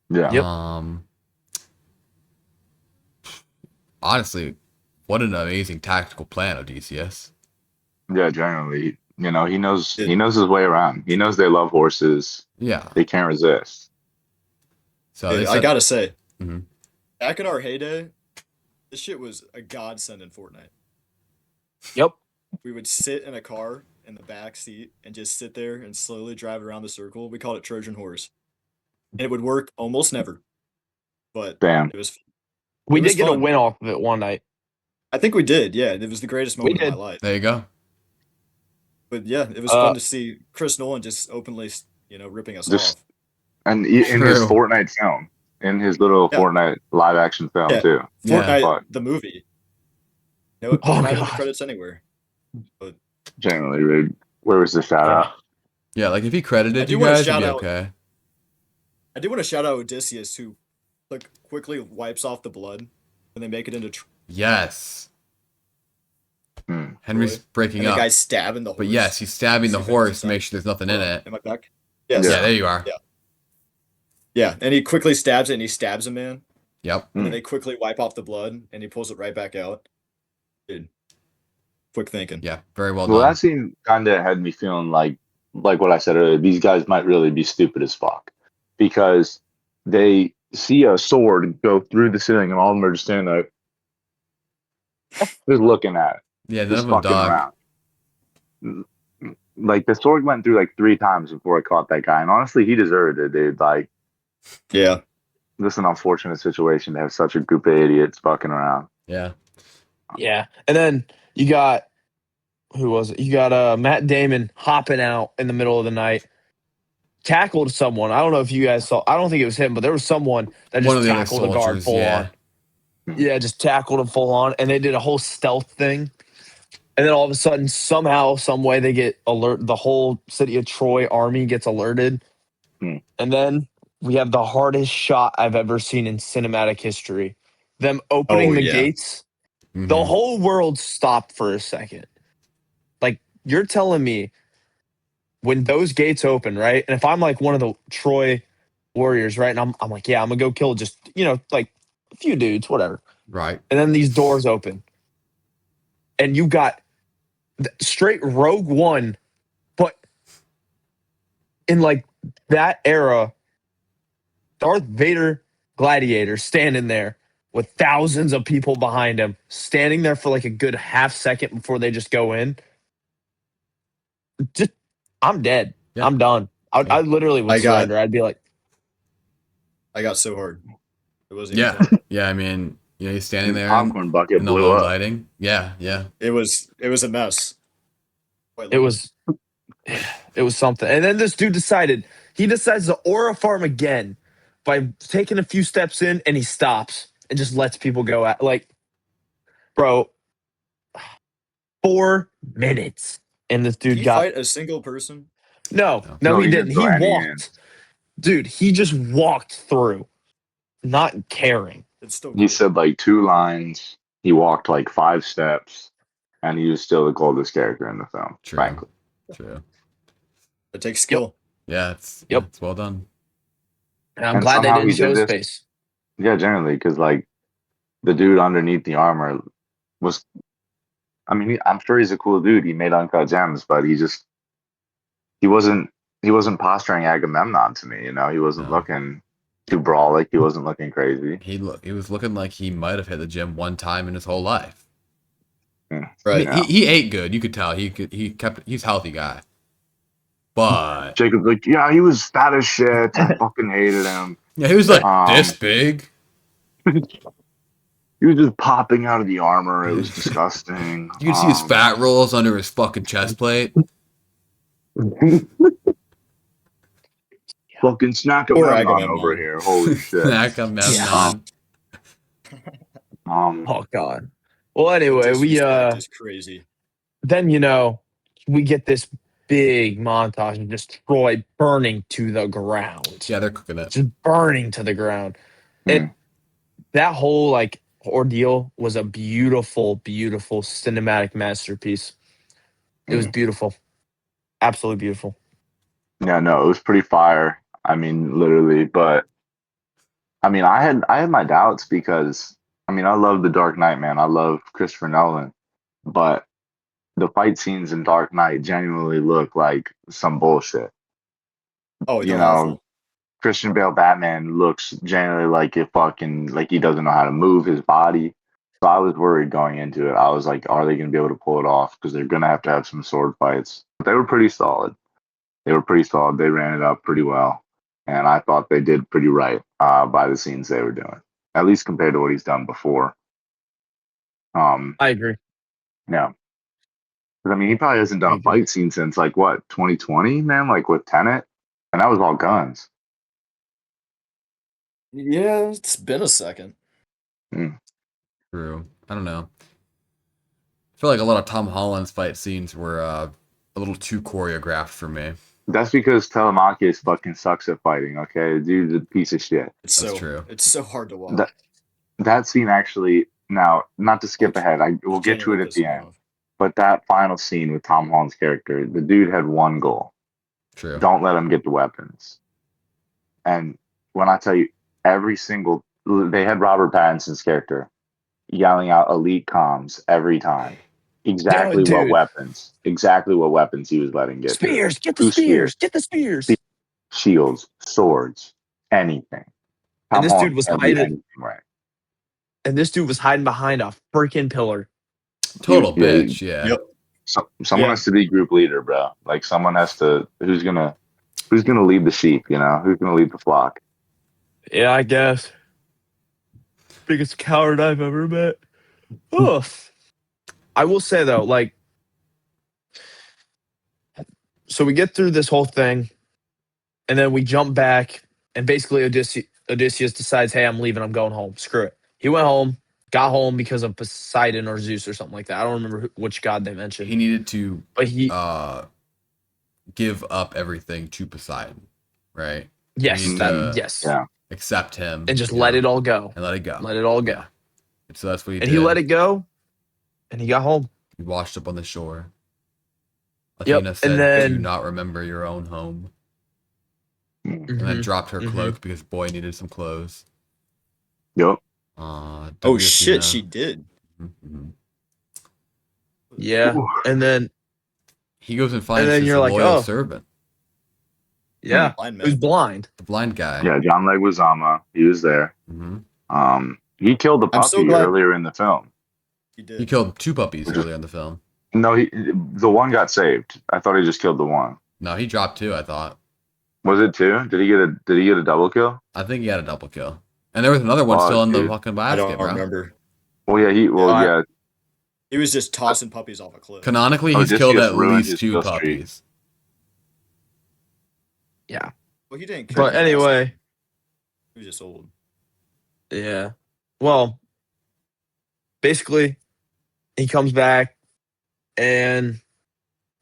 Yeah. Yep. Honestly, what an amazing tactical plan, Odysseus. Yeah. Generally, he knows his way around. He knows they love horses. Yeah. They can't resist. So Dude, they I said, gotta say, Mhm. back in our heyday, this shit was a godsend in Fortnite. Yep. We would sit in a car in the back seat and just sit there and slowly drive around the circle. We called it Trojan Horse, and it would work almost never, but Damn. it was. We It was did get a fun. win off of it one night. I think we did. Yeah, it was the greatest We moment of my did. life. there you go. But yeah, it was fun to see Chris Nolan just openly, ripping us Just- off. And in his True. Fortnite film, in his little Yeah. Fortnite live action film Yeah. too. Yeah. Fortnite, Fuck. the movie. Oh, Not in the God. credits anywhere. Generally, dude. Where was the shout out? Yeah, like if he I credited do you wanna guys, it'd shout be out- okay. I do want to shout out Odysseus, who quickly wipes off the blood when they make it into. Yes. Hmm. Henry's Troy. breaking And the up. guy's stabbing the horse. But yes, he's stabbing the See if horse it's to make sure there's nothing in it. Am I back? Yes. Yeah, there you are. Yeah. Yeah, and he quickly stabs it, and he stabs a man, Yep. and then they quickly wipe off the blood, and he pulls it right back out. Dude, quick thinking. Yeah, very well Well, done. that scene kind of had me feeling like what I said earlier. These guys might really be stupid as fuck because they see a sword go through the ceiling, and all of them are just standing there, just looking at it, Yeah, none just of them fucking dog. around. Like the sword went through like 3 times before it caught that guy, and honestly, he deserved it, dude. Like, Yeah. this is an unfortunate situation to have such a group of idiots fucking around. Yeah. Yeah. And then you got who was it? You got Matt Damon hopping out in the middle of the night, tackled someone. I don't know if you guys saw. I don't think it was him, but there was someone that One just of the other tackled a guard soldiers, full yeah. on. Yeah, just tackled him full on, and they did a whole stealth thing. And then all of a sudden, somehow, some way, they get alert. The whole city of Troy army gets alerted, and then we have the hardest shot I've ever seen in cinematic history. Them opening Oh, the yeah. gates. Mhm. The whole world stopped for a second. Like, you're telling me when those gates open, right? And if I'm like one of the Troy warriors, right? And I'm like, yeah, I'm gonna go kill just, like a few dudes, whatever. Right. And then these doors open. And you got straight Rogue One, but in like that era, Darth Vader gladiator standing there with thousands of people behind him, standing there for like a good half second before they just go in. Just, I'm dead. Yeah. I'm done. I literally would I got- surrender. I'd be like, I got so hard. It wasn't Yeah. even funny. Yeah, I mean, he's standing there Popcorn bucket in the blew low up. lighting. Yeah, yeah. It was a mess. Quite it was something. And then this dude he decides to aura farm again by taking a few steps in, and he stops and just lets people go at bro, 4 minutes. And this Did dude he got fight a single person? No, No. no, No, he he didn't. didn't throw He any walked. Dude, he just walked through, not caring. It's still He cool. said like 2 lines. He walked like 5 steps, and he was still the coldest character in the film. True. Frankly, True. It takes skill. Yeah, it's Yep. it's well done. And I'm and glad they somehow didn't he show did his this. face. Yeah, generally, because like the dude underneath the armor was. I mean, I'm sure he's a cool dude. He made Uncut Gems, but he wasn't he wasn't posturing Agamemnon to me. He wasn't No. looking too brawlic. He wasn't looking crazy. He was looking like he might have hit the gym one time in his whole life. I Right. mean, he ate good. You could tell he's a healthy guy. But Jacob's like, yeah, he was fat as shit. I fucking hated him. yeah, he was like this Um, big. he was just popping out of the armor. It was disgusting. You could see his fat rolls under his fucking chest plate. Fucking snack Or Agamemnon over Agamemnon. here. Holy shit. Agamemnon. Um, Oh God. Well, The anyway, disrespect is crazy. then we get this big montage of just Troy burning to the ground. Yeah, they're cooking it. Just burning to the ground. Hmm. That whole like ordeal was a beautiful, beautiful cinematic masterpiece. It was beautiful. Absolutely beautiful. yeah, no, it was pretty fire. I mean, literally, but I mean, I had my doubts because I mean, I love The Dark Knight, man. I love Christopher Nolan, but the fight scenes in Dark Knight genuinely look like some bullshit. Oh, You they're know, awful. Christian Bale Batman looks generally like like he doesn't know how to move his body. So I was worried going into it. I was like, are they going to be able to pull it off? Because they're going to have some sword fights. But they were pretty solid. They were pretty solid. They ran it up pretty well, and I thought they did pretty right by the scenes they were doing, at least compared to what he's done before. I agree. Yeah, 'cause, I mean, he probably hasn't done I a agree. fight scene since like what 2020, man, like with Tenet, and that was all guns. Yeah, it's been a second. True. I don't know. I feel like a lot of Tom Holland's fight scenes were a little too choreographed for me. That's because Telemachus fucking sucks at fighting. Okay, the dude's a piece of shit. That's true. It's so hard to watch. That scene actually. Now, not to skip ahead, we'll get to it Genuinely at the pissing me end. off. But that final scene with Tom Holland's character, the dude had one goal: True. don't let him get the weapons. And when I tell you, they had Robert Pattinson's character yelling out elite comms every time. Exactly what dude. weapons? Exactly what weapons he was letting get through. Spears, get the Two spears, get the spears. shields, swords, anything. And Tom this dude Holland was can't do hiding. anything right. And this dude was hiding behind a freaking pillar. Total Yeah, bitch. Yeah. Yep. Someone Yeah. has to be group leader, bro. Like someone has to. Who's gonna lead the sheep? Who's gonna lead the flock? Yeah, I guess. Biggest coward I've ever met. Oof. I will say though, like, so we get through this whole thing, and then we jump back, and basically Odysseus decides, hey, I'm leaving, I'm going home. Screw it. He went home, got home because of Poseidon or Zeus or something like that. I don't remember which god they mentioned. He needed to But he give up everything to Poseidon, right? yes, He needed that to yes. Yeah. accept him And just let it all go. and let it go. Let it all go. Yeah. And so that's what he And did. he let it go, and he got home. He washed up on the shore. Yep, Athena and said, then- "Do you not remember your own home?" Mm. And then Mhm, dropped her mhm. cloak because boy needed some clothes. Yep. Oh shit, she did. Mhm. Yeah. Ooh. And then He goes and finds then his you're like, loyal oh. servant, Yeah. Blind Who's man. blind. the blind guy. Yeah, John Leguizamo. He was there. hmm He killed the I'm so puppy glad- earlier in the film. He did. He killed two puppies earlier in the film. No, the one got saved. I thought he just killed the one. No, he dropped two. I thought. Was it two? Did he get a double kill? I think he had a double kill, and there was another one Oh, still in the dude. fucking I basket, don't bro. remember. Well, yeah, yeah. He was just tossing puppies off a cliff. Canonically, he's Odysseus killed at ruined least his two kill streak. puppies. Yeah. Well, he didn't kill But them. anyway, He was just old. yeah. Well, basically, he comes back and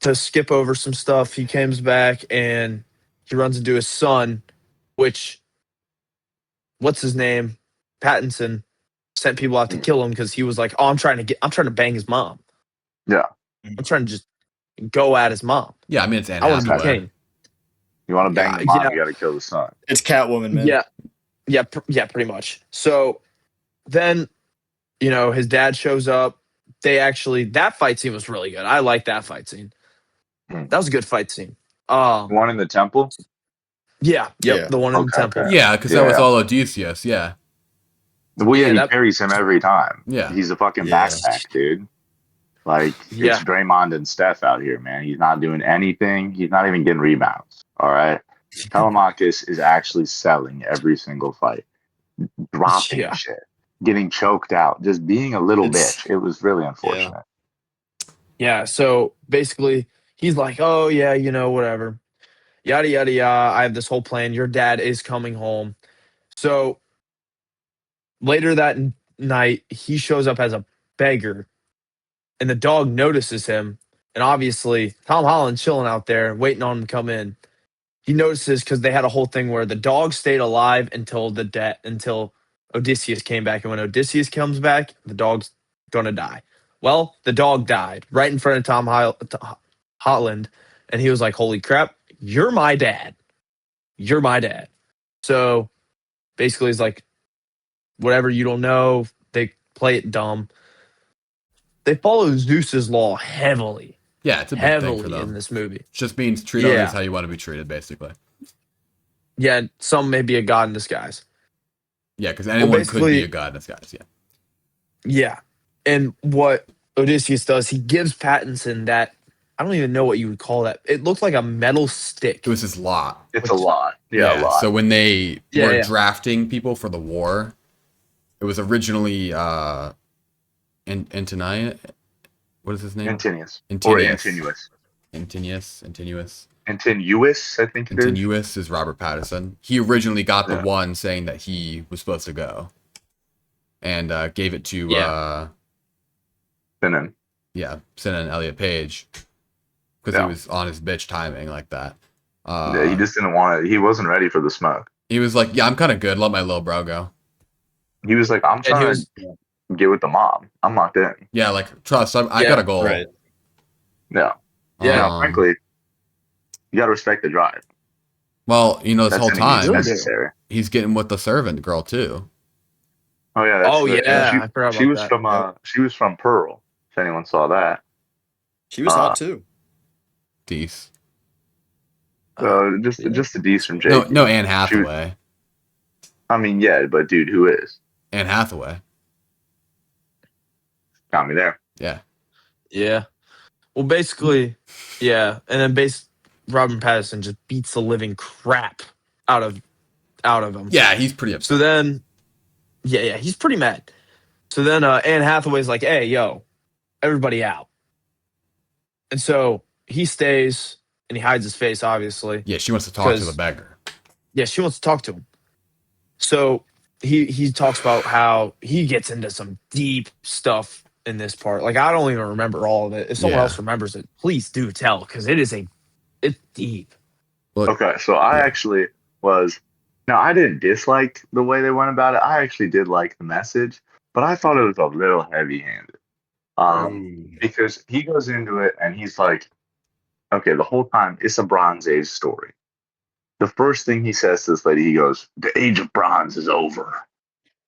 to skip over some stuff, he comes back and he runs into his son, which what's his name? Pattinson sent people out to kill him because he was like, "Oh, I'm trying to bang his mom. Yeah. I'm trying to just go at his mom. Yeah, I mean it's Anne I want to be Hathaway. king." You want to bang Yeah, the mom, yeah. you got to kill the son. It's Catwoman, man. Yeah, pretty much. So then, his dad shows up. That fight scene was really good. I like that fight scene. That was a good fight scene. One in the temple? Yeah, Yeah. the one in the temple. Okay. Yeah, because that was all Odysseus. Yeah, Well, yeah, Yeah, he that- carries him every time. Yeah. He's a fucking Yeah. backpack, dude. Like, Yeah. it's Draymond and Steph out here, man. He's not doing anything. He's not even getting rebounds. All right. Telemachus is actually selling every single fight, dropping Yeah. shit, getting choked out, just being a little It's- bitch. It was really unfortunate. Yeah, so basically, he's like, "Oh yeah, whatever, yada yada yada. I have this whole plan. Your dad is coming home." So later that night, he shows up as a beggar, and the dog notices him. And obviously, Tom Holland's chilling out there, waiting on him to come in. He notices because they had a whole thing where the dog stayed alive until Odysseus came back, and when Odysseus comes back, the dog's gonna die. Well, the dog died right in front of Holland, and he was like, "Holy crap, you're my dad! You're my dad!" So basically, he's like, "Whatever, you don't know." They play it dumb. They follow Zeus's law heavily, yeah, it's a big thing for heavily them. in this movie. Just means treat Yeah. others how you want to be treated, basically. Yeah, some may be a god in disguise. Yeah, because anyone could basically- be a god in disguise. Yeah, Yeah. And what Odysseus does, he gives Pattinson that, I don't even know what you would call that. It looked like a metal stick. it was his lot. It's a lot. Yeah, a lot. So when they Yeah, were yeah. drafting people for the war, it was originally Antonius. What is his name? Continuous. Or Antinius. Antinuous. Antinius. Antinuous, I think it is. Antinius is Robert Pattinson. He originally got the Yeah. one saying that he was supposed to go, and gave it to Yeah. Finan. Senna and Elliot Page because Yeah. he was on his bitch timing like that. Yeah, he just didn't want it. He wasn't ready for the smoke. He was like, "Yeah, I'm kind of good. Let my little bro go." He was like, I'm And he trying was- to get with the mom. I'm locked in. Yeah, like trust. I Yeah, got a goal. Right. Yeah. Yeah. No, frankly, you got to respect the drive. Well, this That's whole any means time Really do. necessary. he's getting with the servant girl too. Oh yeah. That's Oh, good. yeah, And I forgot she about was that. from Yep. she was from Pearl. If anyone saw that. She was hot too. Deece. Just yeah. just a decent No, Jake. no, Anne Hathaway. I mean, yeah, but dude, who is? Anne Hathaway. Got me there. Yeah. Yeah. Well, basically, yeah. And then Robin Pattinson just beats the living crap out of him. Yeah, he's pretty upset. So then, yeah, he's pretty mad. So then Anne Hathaway's like, "Hey, yo, everybody out." And so he stays and he hides his face, obviously. Yeah, she wants to talk to 'Cause- the beggar. Yeah, she wants to talk to him. So he talks about how he gets into some deep stuff in this part. Like, I don't even remember all of it. If someone Yeah. else remembers it, please do tell, because it's deep. Look, Okay, so I Yeah. actually was. Now I didn't dislike the way they went about it. I actually did like the message, but I thought it was a little heavy-handed. Because he goes into it and he's like, okay, the whole time it's a Bronze Age story. The first thing he says to this lady, he goes, "The age of bronze is over."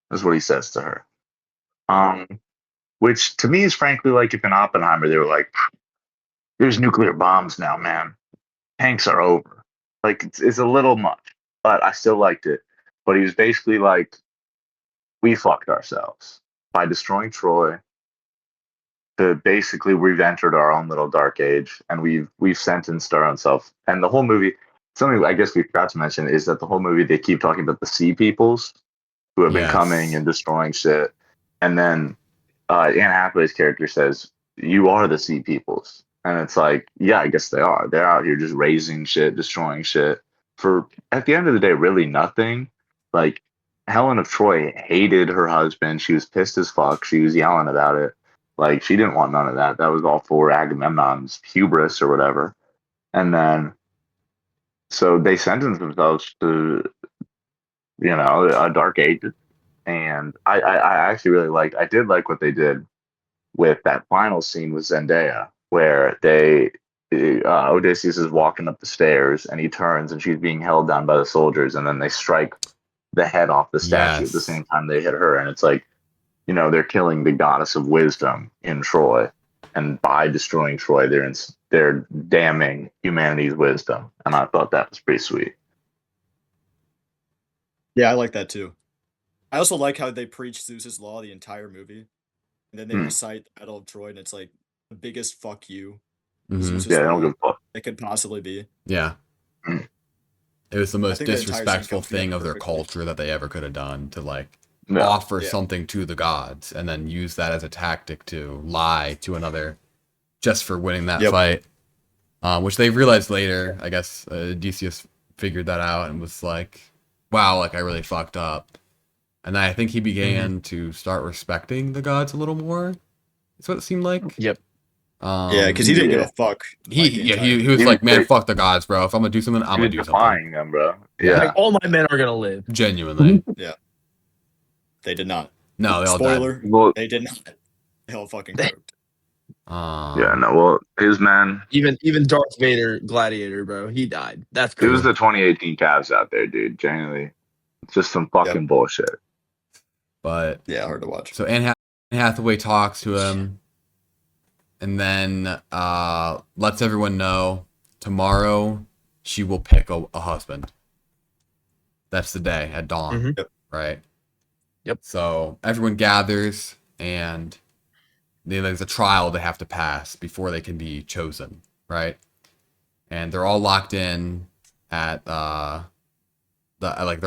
That's what he says to her. Which to me is frankly like if in Oppenheimer they were like, "There's nuclear bombs now, man. Tanks are over." Like it's a little much, but I still liked it. But he was basically like, "We fucked ourselves by destroying Troy. Basically we've entered our own little dark age, and we've sentenced our own self." And the whole movie, something I guess we forgot to mention is that the whole movie they keep talking about the sea peoples who have been Yes. coming and destroying shit, and then Anne Hathaway's character says, "You are the sea peoples," and it's like, yeah, I guess they are. They're out here just raising shit, destroying shit for at the end of the day, really nothing. Like Helen of Troy hated her husband. She was pissed as fuck. She was yelling about it. Like she didn't want none of that. That was all for Agamemnon's hubris or whatever. And then so they sentenced themselves to, a dark age. And I actually really liked. I did like what they did with that final scene with Zendaya, where Odysseus is walking up the stairs and he turns and she's being held down by the soldiers, and then they strike the head off the statue at the Yes. same time they hit her, and it's like, they're killing the goddess of wisdom in Troy, and by destroying Troy, they're damning humanity's wisdom, and I thought that was pretty sweet. Yeah, I like that too. I also like how they preach Zeus's law the entire movie, and then they recite the Battle of Troy, and it's like the biggest fuck you Mhm. Zeus's Yeah, they don't law give a fuck. it could possibly be. Yeah. Mm. It was the most think the entire scene disrespectful comes together thing of their perfectly. culture that they ever could have done, to like Yeah. offer Yeah. something to the gods and then use that as a tactic to lie to another just for winning that Yep. fight. Which they realized later, I guess. Odysseus figured that out and was like, wow, like I really fucked up. And I think he began to start respecting the gods a little more. That's what it seemed like. Yep. Yeah, because he didn't give a fuck. He was He like, was man, big- fuck the gods, bro. If I'm gonna do something, I'm He gonna was do something. defying them, bro. Yeah. Yeah. Like, all my men are gonna live. Genuinely. They did not. No, they all Spoiler, Well, they did not. They all fucking croaked. died. yeah, no. Well, his man. Even Darth Vader, Gladiator, bro, he died. That's It crazy. was the 2018 Cavs out there, dude. Genuinely, it's just some fucking bullshit. But Yeah, hard to watch. so Anne Hathaway talks to him, and then lets everyone know tomorrow she will pick a husband. That's the day at dawn, Mhm. Yep. right? Yep. So everyone gathers, and there's a trial they have to pass before they can be chosen, right? And they're all locked in at they're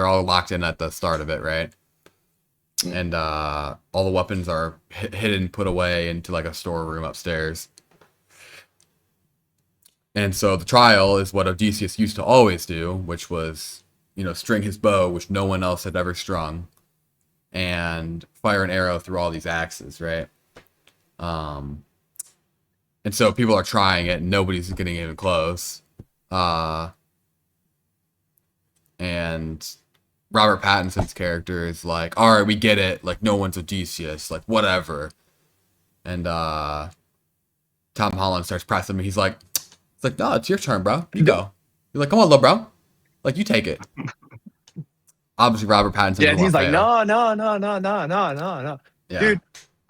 all locked in at the start of it, right? And all the weapons are hidden, put away into like a storeroom upstairs. And so the trial is what Odysseus used to always do, which was, string his bow, which no one else had ever strung, and fire an arrow through all these axes, right? And so people are trying it, and nobody's getting even close. And Robert Pattinson's character is like, all right, we get it. Like, no one's Odysseus. Like, whatever. And Tom Holland starts pressing him. He's like, no, it's your turn, bro. You go. He's like, come on, little bro. Like, you take it. Obviously, Robert Pattinson. Yeah, and he's like, fail. no. Yeah. Dude,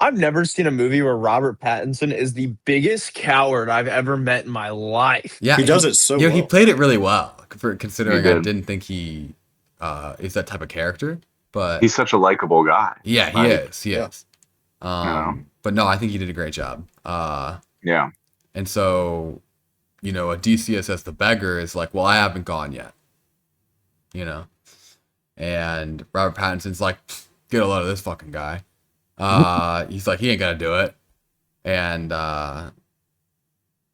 I've never seen a movie where Robert Pattinson is the biggest coward I've ever met in my life. Yeah, He does it so He well. played it really well, considering He I did. didn't think he is that type of character. But He's such a likable guy. yeah, he Like, is. He yeah. is. But no, I think he did a great job. Yeah. And so, Odysseus as the beggar is like, well, I haven't gone yet. And Robert Pattinson's like, get a load of this fucking guy. He's like, he ain't gonna do it. And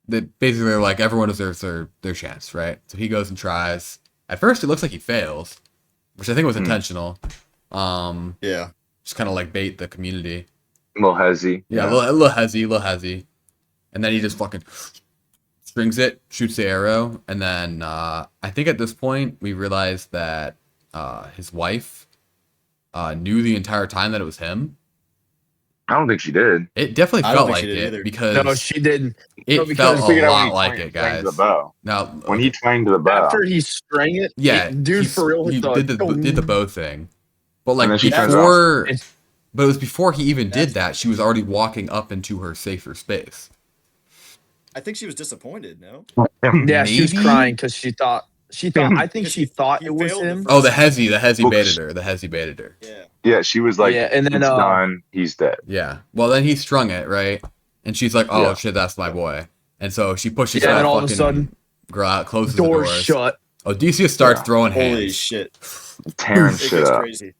they basically are like, everyone deserves their chance, right? So he goes and tries. At first, it looks like he fails, which I think was intentional. Yeah. Just kind of like bait the community. A little hezzy. Yeah, a little hezzy. And then he just fucking strings it, shoots the arrow, and then I think at this point we realized that his wife knew the entire time that it was him. I don't think she did. It definitely I don't felt think like she did it either. because No, she didn't. it No, because felt Figured a out when lot he like twanged- it, twanged guys. the bow. Now, When he twanged the bow. After he sprang it, yeah, dude, for real, he it's did like, the bow thing, but And then like she turns before, It's- but it was before he even did that. She was already walking up into her safer space. I think she was disappointed, no? Yeah, she was Maybe? crying because she thought. I think Because she thought he it was failed the him. first Oh, the time. hezzy Well, baited her. The hezzy baited her. Yeah. Yeah, she was like, Yeah, and then, it's done. He's dead. Yeah. Well, then he strung it, right? And she's like, "Oh Yeah. shit, that's my boy." And so she pushes Yeah, that and all of a fucking sudden, girl out, closes Door the doors. shut. Odysseus starts Yeah. throwing Holy hands, shit. Tearing It shit gets up. crazy.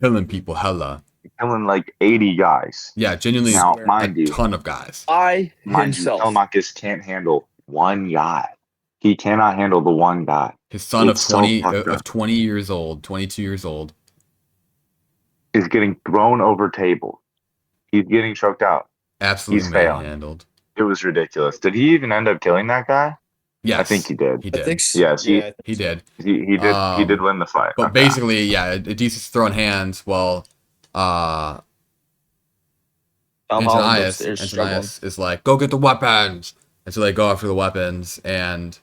killing people, hella. Killing like 80 guys. Yeah, genuinely Now, swear. a mind you, ton of guys. I mind you, himself. Telemachus can't handle one guy. He cannot handle the one guy. His son It's so fucked up. of 20 years old, 22 years old. Is getting thrown over tables. He's getting choked out. Absolutely He's failing. manhandled. It was ridiculous. Did he even end up killing that guy? Yes, I think he did. He I did. think so. Yes, Yeah, I think He so. did. he did. He did win the fight. But Okay. basically, yeah, Odysseus is throwing hands while Tom Holland's upstairs struggling. Antonius is like, go get the weapons. And so they go after the weapons, and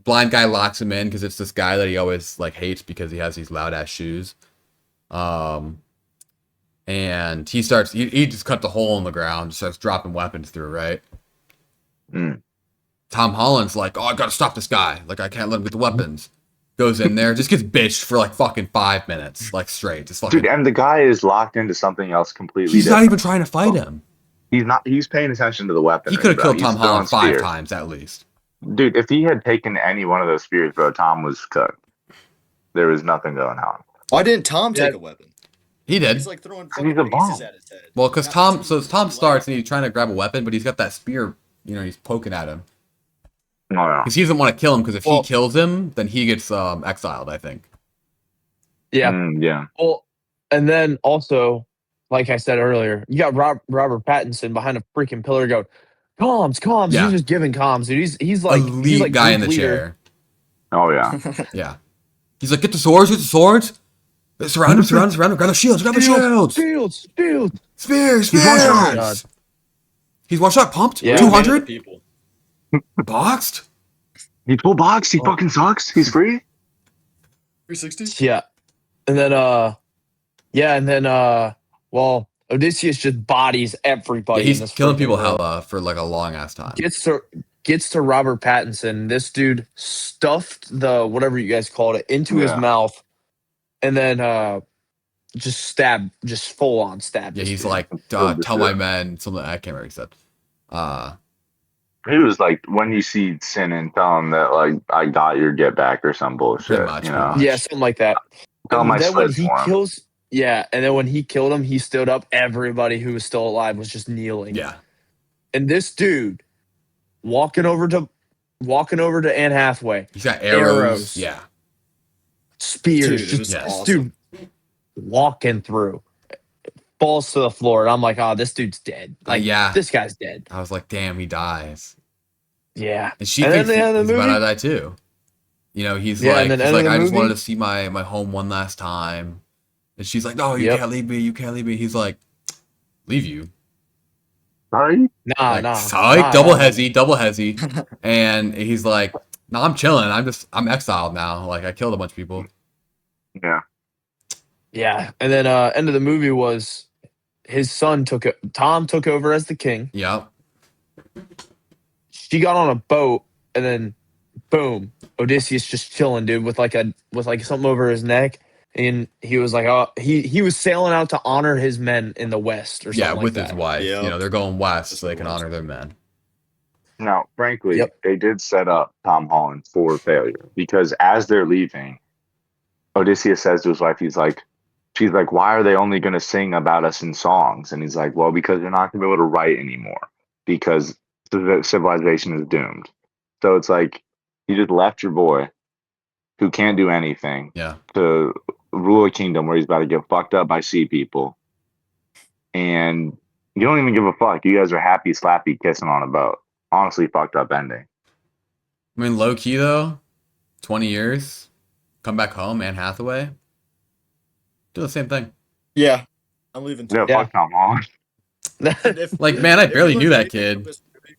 blind guy locks him in because it's this guy that he always like hates because he has these loud ass shoes. And he just cut the hole in the ground, starts dropping weapons through, right? Mm. Tom Holland's like, oh, I gotta stop this guy. Like, I can't let him get the weapons. Goes in there, just gets bitched for like fucking 5 minutes, like straight. Just fucking. Dude, and the guy is locked into something else completely. He's different. not even trying to fight him. He's not. He's paying attention to the weapon. He could have killed Tom Holland 5 times at least. Dude, if he had taken any one of those spears, bro, Tom was cooked. There was nothing going on. Why didn't Tom take a weapon? He did. He's like throwing He's fucking a pieces bomb. at his head. Well, because Not Tom starts and he's trying to grab a weapon, but he's got that spear. He's poking at him No. because he doesn't want to kill him. Because if Well- he kills him, then he gets exiled. I think. Yeah. Yeah. Well, and then also, like I said earlier, you got Robert Pattinson behind a freaking pillar going, comms. Yeah. He's just giving comms, dude. He's like Elite guy in the group leader. chair. Oh yeah. Yeah. He's like, get the swords. Surround him. Grab the shields. Shields. Spears. He's one shot. God. He's one shot. Pumped. Yeah. 200. People. Boxed. He's full box. He fucking sucks. He's free. 360. Yeah. And then well, Odysseus just bodies everybody. Yeah, he's in this killing freaking people room. hella for like a long ass time. Gets to Robert Pattinson. This dude stuffed the whatever you guys called it into his Yeah. mouth, and then just full on stab. Yeah, this he's dude. like, Killed the tell my shit. men something. I can't remember what he said. He was like, when you see Sin and tell him that like I got your get back or some bullshit. Pretty much. Yeah, something like that. Tell him I And then when slid he for him. kills, and then when he killed him, he stood up. Everybody who was still alive was just kneeling. Yeah. And this dude walking over to Anne Hathaway, He's got arrows. Arrows. Yeah. spears, Dude, it just was yes. awesome. dude walking through, falls to the floor, and I'm like, oh, this dude's dead. Like, yeah. this guy's dead. I was like, damn, he dies. Yeah. And she And then thinks the end of he's the about to movie? die too. He's Yeah, like, and then end of the I just movie? wanted to see my home one last time. And she's like, no, you Yep. can't leave me. You can't leave me. He's like, leave you. Sorry? Like, Nah. psych, nah, double nah. hezzy. And he's like, no, I'm chilling. I'm exiled now. Like, I killed a bunch of people. Yeah. Yeah. And then end of the movie was his son Tom took over as the king. Yep. She got on a boat, and then boom, Odysseus just chilling, dude, with like something over his neck. And he was like, oh, he was sailing out to honor his men in the west or something Yeah, like with that. his wife. Yep. They're going west That's so they what it can was. honor their men. Now, frankly, Yep. they did set up Tom Holland for failure because as they're leaving, Odysseus says to his wife, she's like, why are they only going to sing about us in songs? And he's like, well, because they're not going to be able to write anymore because the civilization is doomed. So it's like, you just left your boy who can't do anything Yeah. to rule a kingdom where he's about to get fucked up by sea people. And you don't even give a fuck. You guys are happy, slappy, kissing on a boat. Honestly, fucked up ending. I mean, low key though, 20 years, come back home, Anne Hathaway, do the same thing. Yeah, I'm leaving too. Yeah, Yeah. fuck Tom Holland. And if- Like, man, I if you barely look knew at that anything kid. from this movie,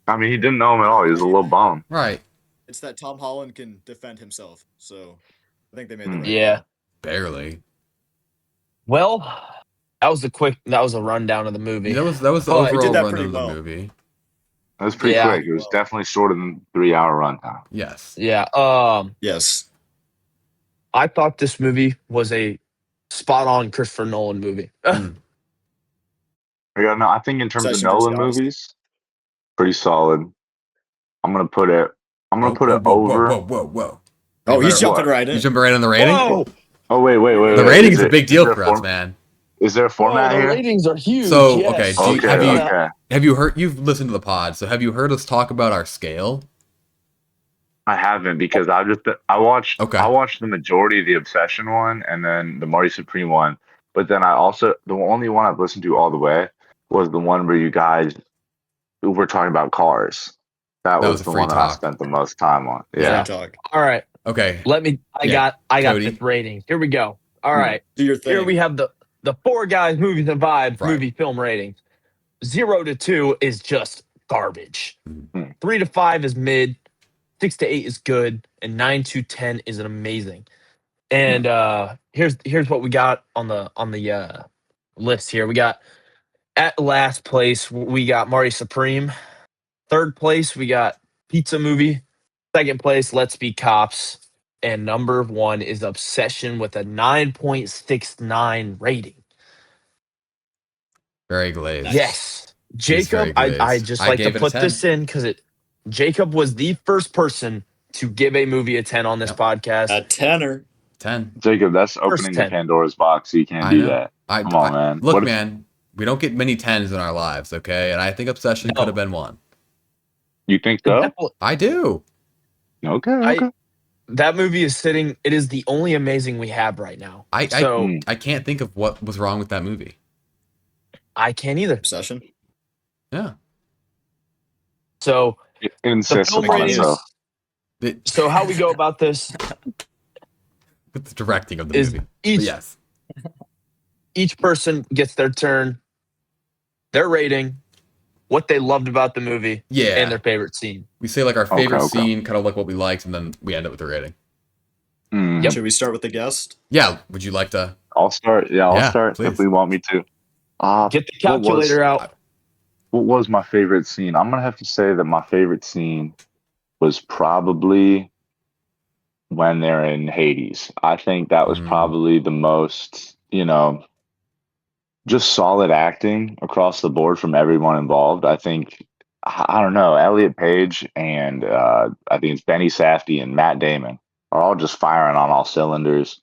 I mean, he didn't know him at all. He was a little bum. Right. it's that Tom Holland can defend himself. So I think they made the right Yeah. call. Barely. Well, that was a rundown of the movie. That was the But he did overall that run pretty of the well. movie. That was pretty Yeah. quick. It was definitely shorter than 3-hour runtime. Yes. Yeah. Yes. I thought this movie was a spot on Christopher Nolan movie. I think in terms of Session Nolan versus movies, pretty solid. I'm gonna put it over. Whoa. Oh, he's What? jumping right in. You jumping right on the rating? Whoa! Oh wait. The rating's a big deal for us, man. Is there a format the here? ratings are huge. So, yes. okay, Okay. Have you heard? You've listened to the pod, so have you heard us talk about our scale? I haven't because I watched Okay. the majority of the Obsession one and then the Marty Supreme one, but then the only one I've listened to all the way was the one where you guys were talking about cars. That That was was a the free one that I talk. spent the most time on. Free Yeah. talk. All right. Okay. I Yeah, got Cody. this rating. Here we go. All Hmm. right. Do your Here thing. we have the Four Guys Movies and Vibes Right. movie film ratings. 0 to 2 is just garbage. Hmm. 3 to 5 is mid. 6 to 8 is good, and 9 to 10 is an amazing. And here's what we got on the list here. We got at last place we got Marty Supreme. Third place we got Pizza Movie. Second place Let's Be Cops. And number 1 is Obsession with a 9.69 rating. Very glazed. Nice. Yes. He's very Jacob, I glazed. just I like to gave it a put 10. this in because Jacob was the first person to give a movie a 10 on this Yep. podcast. A tenner. 10. Jacob, that's First opening the 10. Pandora's box. So you can't I do know. that. Come on, man. Look, What if- man, we don't get many 10s in our lives, okay? And I think Obsession No. could have been one. You think so? I do. Okay. I- Okay. That movie is sitting. It is the only amazing we have right now. I can't think of what was wrong with that movie. I can't either. Obsession. Yeah. So It the insists film upon ratings- itself. So how we go about this With the directing of the is movie. But yes. each person gets their turn, their rating, what they loved about the movie, Yeah. and their favorite scene. We say like our favorite Okay. scene, kind of like what we liked, and then we end up with the rating. Hmm. Yep. Should we start with the guest? Yeah. Would you like to? I'll start. Yeah, I'll Yeah, start please. if we want me to. Get the What was- calculator out. What was my favorite scene? I'm gonna have to say that my favorite scene was probably when they're in Hades. I think that was Mm. probably the most, just solid acting across the board from everyone involved. I think, I don't know, Elliot Page and I think it's Benny Safdie and Matt Damon are all just firing on all cylinders.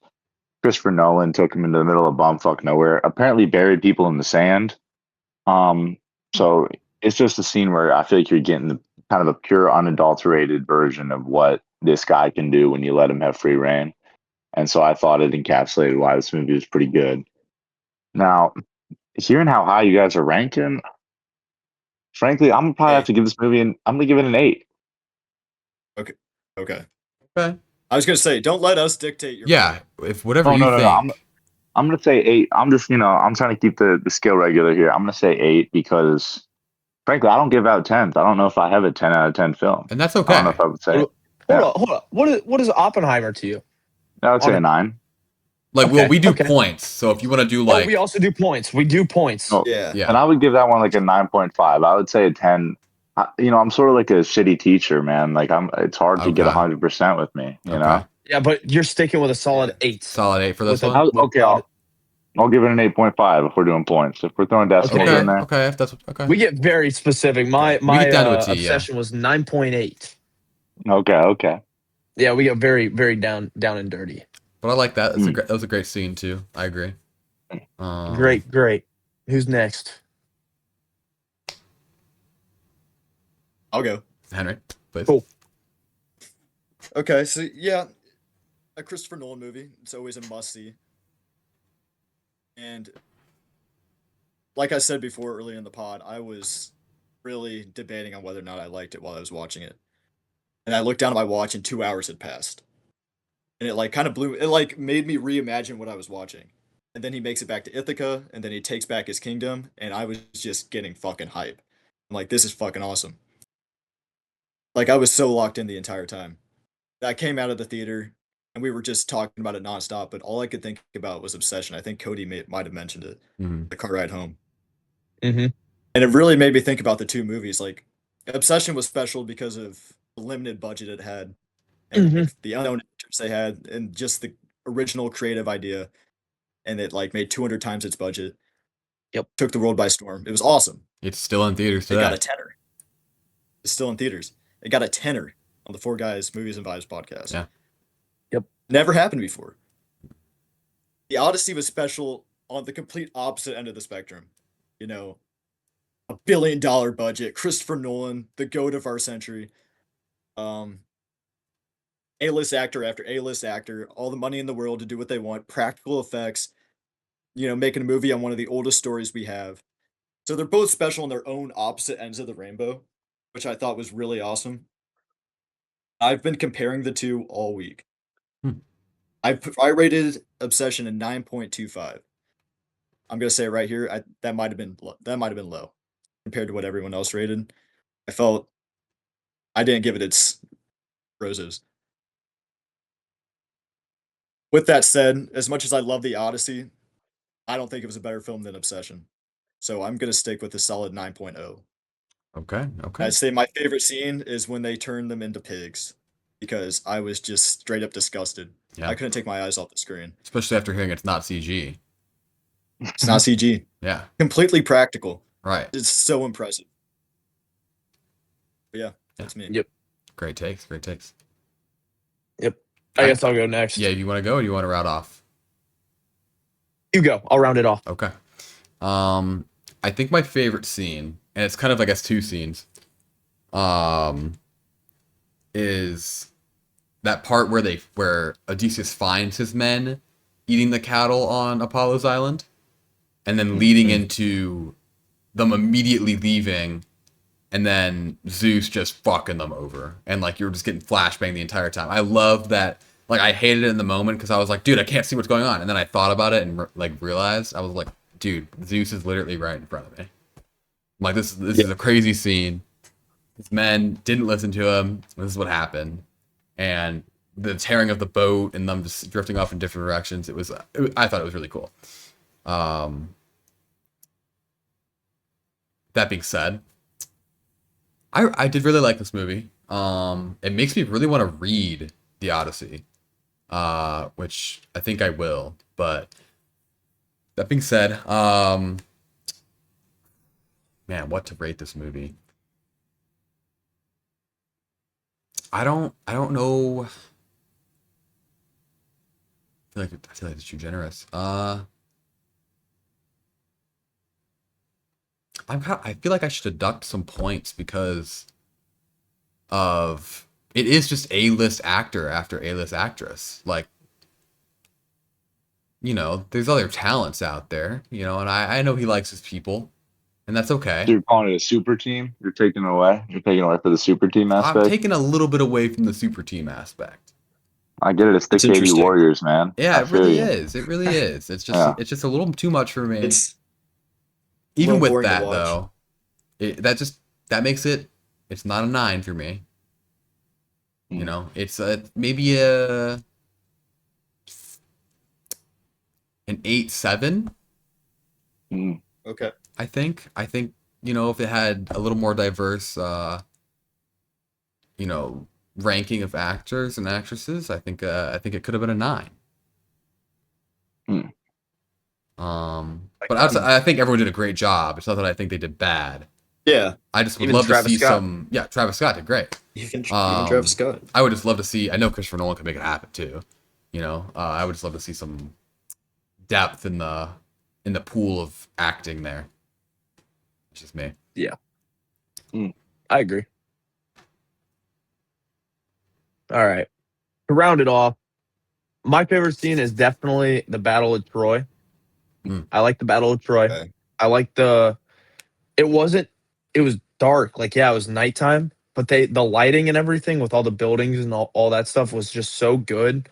Christopher Nolan took him into the middle of bumfuck nowhere, apparently buried people in the sand. So it's just a scene where I feel like you're getting the kind of a pure, unadulterated version of what this guy can do when you let him have free reign. And so I thought it encapsulated why this movie was pretty good. Now, hearing how high you guys are ranking, frankly, I'm gonna probably have to give this movie I'm gonna give it an 8. Okay. Okay. I was gonna say, don't let us dictate your. Yeah. If whatever Oh, you no, think. I'm gonna say 8. I'm just, I'm trying to keep the scale regular here. I'm gonna say 8 because, frankly, I don't give out 10s. I don't know if I have a 10 out of 10 film. And that's I don't know okay. if I would say. Hold on. What is Oppenheimer to you? I would say on a a- 9. Like, Okay, we do okay. points. So if you want to do Oh, like, we also do points. We do points. Oh, Yeah. yeah. And I would give that one like a 9.5. I would say a 10. I'm sort of like a shitty teacher, man. Like it's hard to get Okay. 100% with me, you know? Okay. Yeah, but you're sticking with a solid 8. Solid 8 for this With a- one. Okay, I'll give it an 8.5 if we're doing points. If we're throwing decimals Okay. in there. Okay. If that's okay. We get very specific. My We get down to a T, obsession was 9.8. Okay. Yeah, we get very very down and dirty. But I like that. That was a great scene too. I agree. Great. Who's next? I'll go. Henry, please. Cool. Okay, so yeah, a Christopher Nolan movie. It's always a must see. And like I said before earlier in the pod, I was really debating on whether or not I liked it while I was watching it. And I looked down at my watch and 2 hours had passed. And it like kind of made me reimagine what I was watching. And then he makes it back to Ithaca, and then he takes back his kingdom, and I was just getting fucking hype. I'm like, this is fucking awesome. Like, I was so locked in the entire time. I came out of the theater, and we were just talking about it nonstop, but all I could think about was Obsession. I think Cody might have mentioned it, the car ride home. Mm-hmm. And it really made me think about the two movies. Like, Obsession was special because of the limited budget it had, and like, the unknown actors they had, and just the original creative idea. And it like made 200 times its budget. Yep. Took the world by storm. It was awesome. It's still in theaters It today. got a tenner. It's still in theaters. It got a tenner on the Four Guys Movies and Vibes podcast. Yeah. Yep. Never happened before. The Odyssey was special on the complete opposite end of the spectrum. $1 billion budget, Christopher Nolan, the goat of our century. A-list actor after A-list actor, all the money in the world to do what they want, practical effects, making a movie on one of the oldest stories we have. So they're both special in their own opposite ends of the rainbow, which I thought was really awesome. I've been comparing the two all week. Hmm. I rated Obsession a 9.25. I'm gonna say it right here. That might have been low compared to what everyone else rated. I felt I didn't give it its roses. With that said, as much as I love the Odyssey, I don't think it was a better film than Obsession. So I'm gonna stick with a solid 9.0. Okay. Okay. I'd say my favorite scene is when they turn them into pigs because I was just straight up disgusted. Yeah. I couldn't take my eyes off the screen. Especially after hearing it's not CG. It's not CG. Yeah. Completely practical. Right. It's so impressive. But yeah, that's me. Yep. Great takes. Great takes. Yep. I guess I'll go next. Yeah. You want to go or do you want to route off? You go. I'll round it off. Okay. I think my favorite scene, and it's kind of I guess two scenes, is that part where Odysseus finds his men eating the cattle on Apollo's island, and then leading into them immediately leaving, and then Zeus just fucking them over, and like you're just getting flashbang the entire time. I love that. Like I hated it in the moment because I was like, dude, I can't see what's going on, and then I thought about it and like realized I was like, dude, Zeus is literally right in front of me. I'm like this is a crazy scene. His men didn't listen to him. This is what happened, and the tearing of the boat and them just drifting off in different directions. I thought it was really cool. That being said, I did really like this movie. It makes me really want to read the Odyssey, which I think I will. But that being said, man, what to rate this movie? I don't know. I feel like it's too generous. I feel like I should deduct some points because of it is just A-list actor after A-list actress. Like, there's other talents out there, and I know he likes his people, and that's okay. So you're calling it a super team? You're taking away? You're taking away for the super team aspect? I'm taking a little bit away from the super team aspect. I get it. It's the It's KD interesting. Warriors, man. Yeah, I it feel really you. is. It really is. It's just Yeah. it's just a little too much for me. It's Even little with boring to that watch. though, that makes it's not a 9 for me. It's maybe an 8-7. Mm. okay. I think if it had a little more diverse ranking of actors and actresses, I think it could have been a 9. But I think everyone did a great job. It's not that I think they did bad. Yeah. I just would Even love to Travis see Scott. some. Yeah, Travis Scott did great. Even Travis Scott. I would just love to see. I know Christopher Nolan could make it happen too. I would just love to see some depth in the pool of acting there. It's just me. Yeah. I agree. All right. To round it off, my favorite scene is definitely the Battle of Troy. I like the Battle of Troy. Okay. I like it was dark. Like, yeah, it was nighttime, but the lighting and everything with all the buildings and all that stuff was just so good.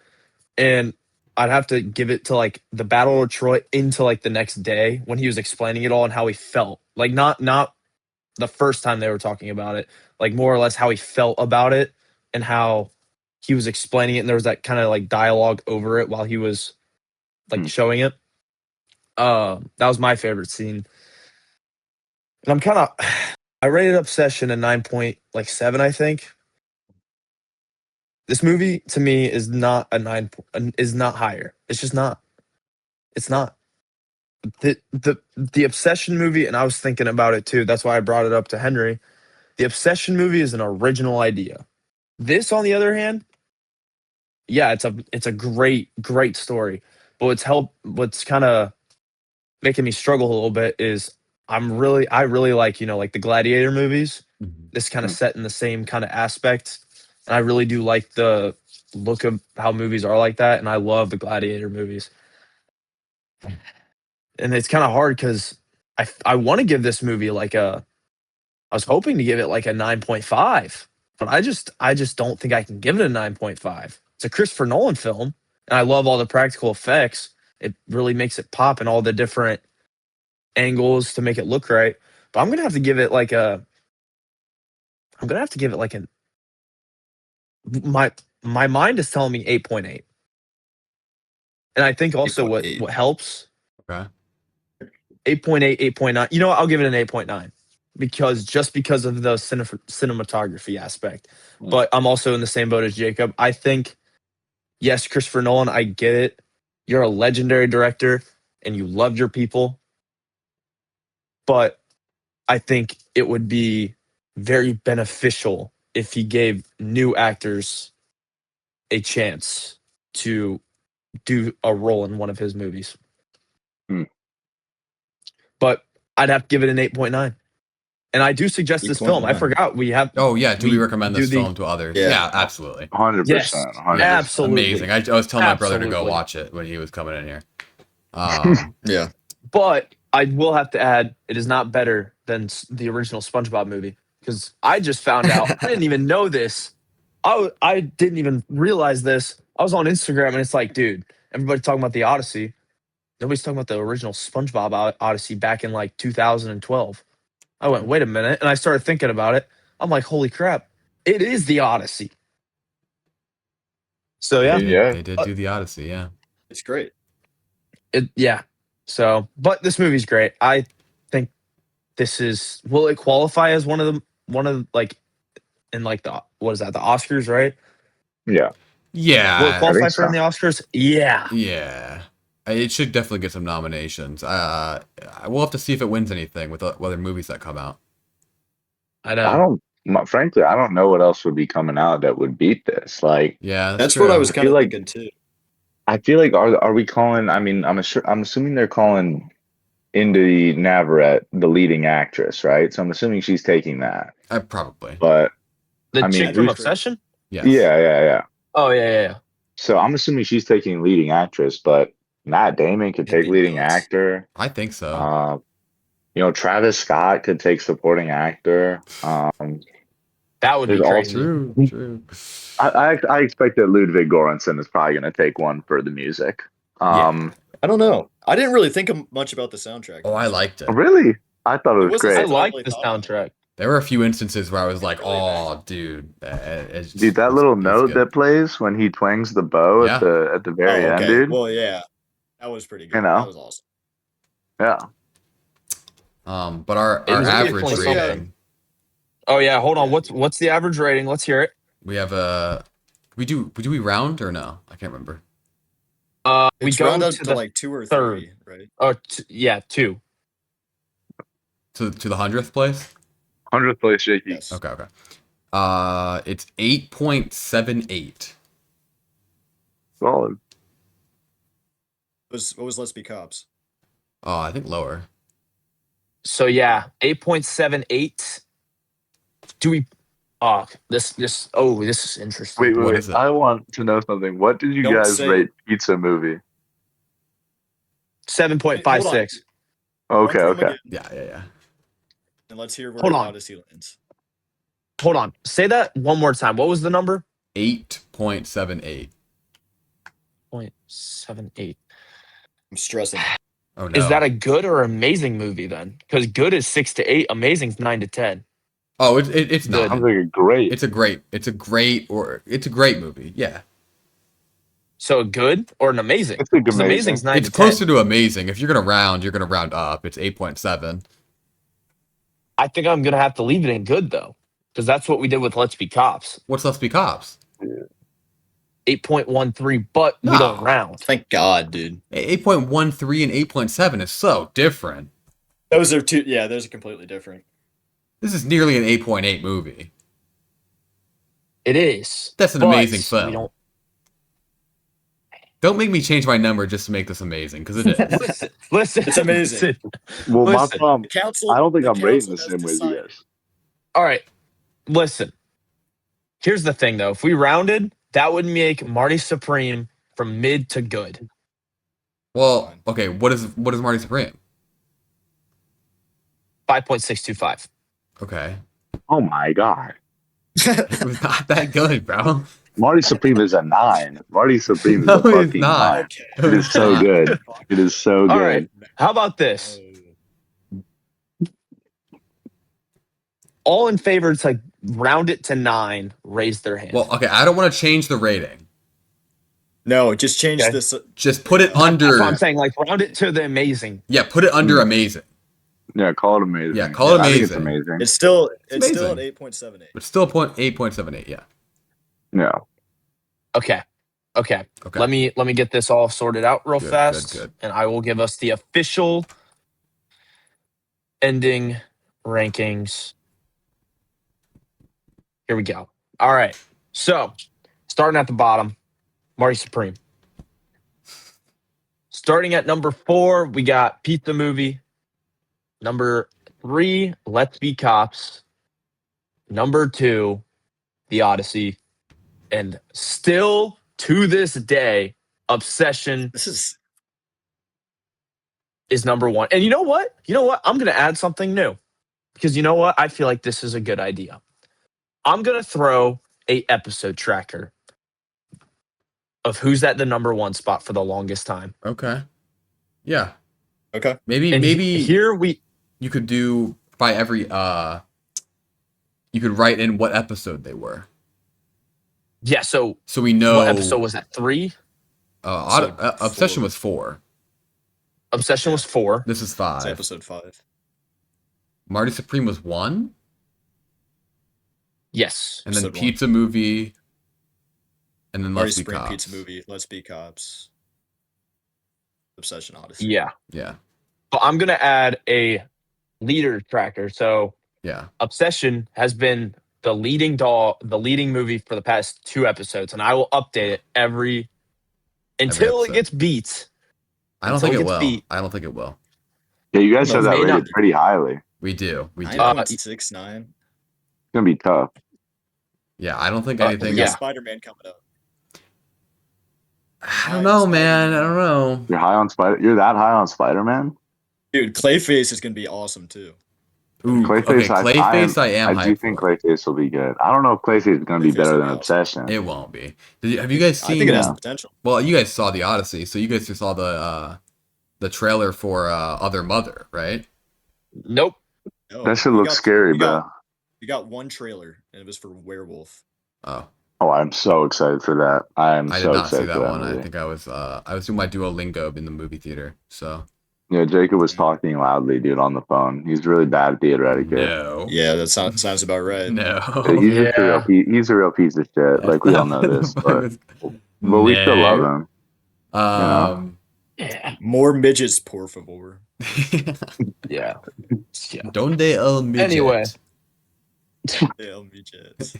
And I'd have to give it to like the Battle of Troy into like the next day when he was explaining it all and how he felt. Like not the first time they were talking about it, like more or less how he felt about it and how he was explaining it. And there was that kind of like dialogue over it while he was like showing it. That was my favorite scene. And I rated Obsession a 9.7, I think. This movie to me is not a 9, is not higher. It's just not. It's not. The Obsession movie, and I was thinking about it too. That's why I brought it up to Henry. The Obsession movie is an original idea. This, on the other hand, yeah, it's a great story. But what's kind of making me struggle a little bit is I really like, like the Gladiator movies. This kind of set in the same kind of aspect. And I really do like the look of how movies are like that. And I love the Gladiator movies. And it's kind of hard because I want to give this movie like a. I was hoping to give it like a 9.5, but I just don't think I can give it a 9.5. It's a Christopher Nolan film, and I love all the practical effects. It really makes it pop in all the different angles to make it look right. But I'm gonna have to give it like a. I'm gonna have to give it like a. My mind is telling me 8.8, and I think also what 8.8. helps Okay. 8.8, 8.9. You know what? I'll give it an 8.9 because of the cinematography aspect. Mm. But I'm also in the same boat as Jacob. I think, yes, Christopher Nolan, I get it. You're a legendary director and you loved your people. But I think it would be very beneficial if he gave new actors a chance to do a role in one of his movies. Hmm. But I'd have to give it an 8.9. And I do suggest this film. I 8.9. forgot we have. Oh yeah, do we recommend do this the film to others? Yeah. Yeah, absolutely. 100%. Yes, 100%. absolutely. Amazing. I was telling my brother to go Absolutely. watch it when he was coming in here. Yeah. But I will have to add, it is not better than the original SpongeBob movie because I just found out. I didn't even know this. I didn't even realize this. I was on Instagram and it's like, dude, everybody's talking about the Odyssey. Nobody's talking about the original SpongeBob Odyssey back in like 2012. I went, wait a minute, and I started thinking about it. I'm like, holy crap, it is the Odyssey. So yeah, Yeah. They did do the Odyssey. Yeah. It's great. yeah. So, but this movie's great. I think this is. Will it qualify as one of them? One of like in like the what is that? The Oscars, right? Yeah. Will it Yeah. I qualify think for in so. the Oscars? Yeah. Yeah. It should definitely get some nominations. We'll have to see if it wins anything with other movies that come out. I I know. don't, frankly, I don't know what else would be coming out that would beat this. Like, Yeah, that's That's true. what I was I kind feel of like, thinking too. are we calling, I mean, I'm assuming they're calling Indy Navarette the leading actress, right? So I'm assuming she's taking that. Probably. But, The I mean, chick from Who's- Obsession. Yes. yeah. Oh yeah. So I'm assuming she's taking leading actress, but Matt Damon could take Maybe leading nuts. actor. I think so. Travis Scott could take supporting actor. That would be There's crazy. also True. I expect that Ludwig Göransson is probably going to take one for the music. Yeah. I don't know. I didn't really think much about the soundtrack. Oh, I liked it. Really, I thought it It was wasn't I great, something I like really the thought about. soundtrack. There were a few instances where I was like, Really "Oh, dude, it's dude. That it's, little it's note good." that plays when he twangs the bow Yeah. at the very Oh, end, okay. dude. Well, yeah. That was pretty You good. That know, was awesome. yeah. But our It is average definitely we have- rating, Oh yeah, hold on. Yeah. What's the average rating? Let's hear it. we have a. Do we round or no? I can't remember. We It's go round up to to the like 2 or third. 3, right? Yeah, 2. To the 100th place. 100th place, Jakey. Yes. Okay. It's 8.78. Solid. What was Let's Be Cops? Oh, I think lower. So yeah, 8.78. Do we? This is interesting. What Wait. is it? I want to know something. What did you Don't guys say rate it. Pizza Movie? 7.56. Run through 'em Okay. again, Yeah. and let's hear where Hold on. Odyssey lands. Hold on. Say that one more time. What was the number? 8.78. 0.78. I'm stressing. Oh no. Is that a good or amazing movie then? Because good is 6 to 8, amazing's 9 to 10. Oh, it's not. Sounds like a great. It's a great movie. Yeah. So a good or an amazing? It's a good Because amazing's 9 It's to 10. closer to amazing. If you're gonna round up. It's 8.7. I think I'm gonna have to leave it in good though, because that's what we did with Let's Be Cops. What's Let's Be Cops? 8.13, but we No. don't round. Thank God, dude. 8.13 and 8.7 is so different. Those are two. Yeah, those are completely different. This is nearly an 8.8 movie. It is. That's an but amazing film. We don't Don't make me change my number just to make this amazing, because it is. listen. It's amazing. Listen. Well, my Listen. problem. The council. I don't think the I'm rating council the has same way as you decided. guys. All right. Listen. Here's the thing though. If we rounded, that would make Marty Supreme from mid to good. Well, okay. What is Marty Supreme? 5.625. Okay. Oh my god. It was not that good, bro. Marty Supreme is a 9. Marty Supreme is No, a it's fucking not. 9. Okay. It It was is so not. good. It is so All good. right. How about this? All in favor to like round it to 9, raise their hand. Well, okay, I don't want to change the rating. No, just change Okay. this. Just put it That's what under. I'm saying. Like round it to the amazing. Yeah, put it under amazing. Yeah, call it amazing. Yeah, call it I think it's amazing. amazing. It's still amazing. at 8.78. But still 8.78. Yeah. Yeah. Okay. Okay. Let me get this all sorted out real Good, fast, good. and I will give us the official ending rankings. Here we go. All right. So, starting at the bottom, Marty Supreme. Starting at number 4, we got Pizza Movie. Number 3, Let's Be Cops. Number 2, The Odyssey. And still to this day, Obsession This is is number 1. And you know what? I'm going to add something new. Because you know what? I feel like this is a good idea. I'm going to throw a episode tracker of who's at the number 1 spot for the longest time. Okay. Yeah. okay. Maybe And maybe here we you could do by every you could write in what episode they were. yeah, so So we know what episode was that? 3? Obsession 4. was 4. Obsession was 4. This is It's 5. episode 5. Marty Supreme was 1, Yes. and then Episode 1. Pizza Movie, and then Marty Let's Be Supreme Cops. Pizza Movie. Let's Be Cops. Obsession Odyssey. Yeah. Yeah. But I'm going to add a leader tracker. So Yeah. Obsession has been the leading movie for the past 2 episodes, and I will update it until it episode. gets beat. I don't Until think it it gets will. beat. I don't think it will. Yeah, you guys No, have that may rated not. pretty highly. We do. We do. 9.69. It's gonna be tough. Yeah, I don't think we anything. We got Yeah. Spider-Man coming up. I don't know, man. I don't know. You're high on Spider. You're that high on Spider-Man? Dude, Clayface is gonna be awesome too. Ooh, okay, Clayface. I am. I do hyped think for. Clayface will be good. I don't know if Clayface is gonna be Clayface better will than be awesome. Obsession. It won't be. Have you guys I seen? think it has Yeah. the potential. Well, you guys saw the Odyssey, so you guys just saw the trailer for Other Mother, right? Nope. No, That should we look got- scary, we bro. We got one trailer, and it was for Werewolf. Oh, Oh, I'm so excited for that. I am I did so not see excited that for that one. movie. I think I was doing my Duolingo in the movie theater. So Yeah, Jacob was talking loudly, dude, on the phone. He's really bad at theater etiquette. no, Yeah, that sounds about right. no. He's just a Yeah. he's a real piece of shit. Like we all know this, but we still love him. Yeah. More midgets, por favor. Yeah. Yeah. Donde el midget? Anyway. Hell, midgets.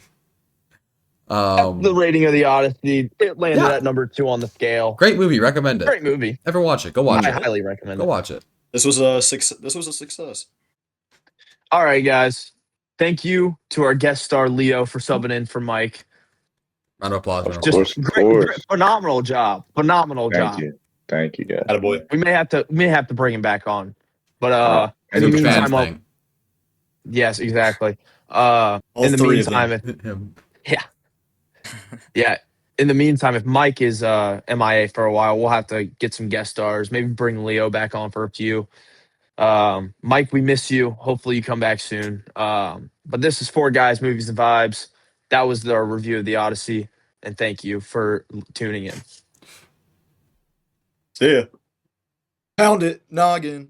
The rating of the Odyssey, it landed Yeah. at number 2 on the scale. Great movie. Recommend it. Great movie. Ever watch it? Go watch I it. highly recommend Go it. watch it. This was a success. All right, guys. Thank you to our guest star Leo for subbing in for Mike. Round of applause. Of Round of course, applause. of course. Phenomenal job. Phenomenal Thank job. you. Thank you, guys. Attaboy. We may have to bring him back on. But in the Huge fans meantime, thing. yes, exactly. All In the 3 of meantime, them. in the meantime, if Mike is MIA for a while, we'll have to get some guest stars. Maybe bring Leo back on for a few. Mike, we miss you. Hopefully you come back soon. But this is 4 Guys, Movies, and Vibes. That was our review of the Odyssey. And thank you for tuning in. See ya. Pound it, noggin.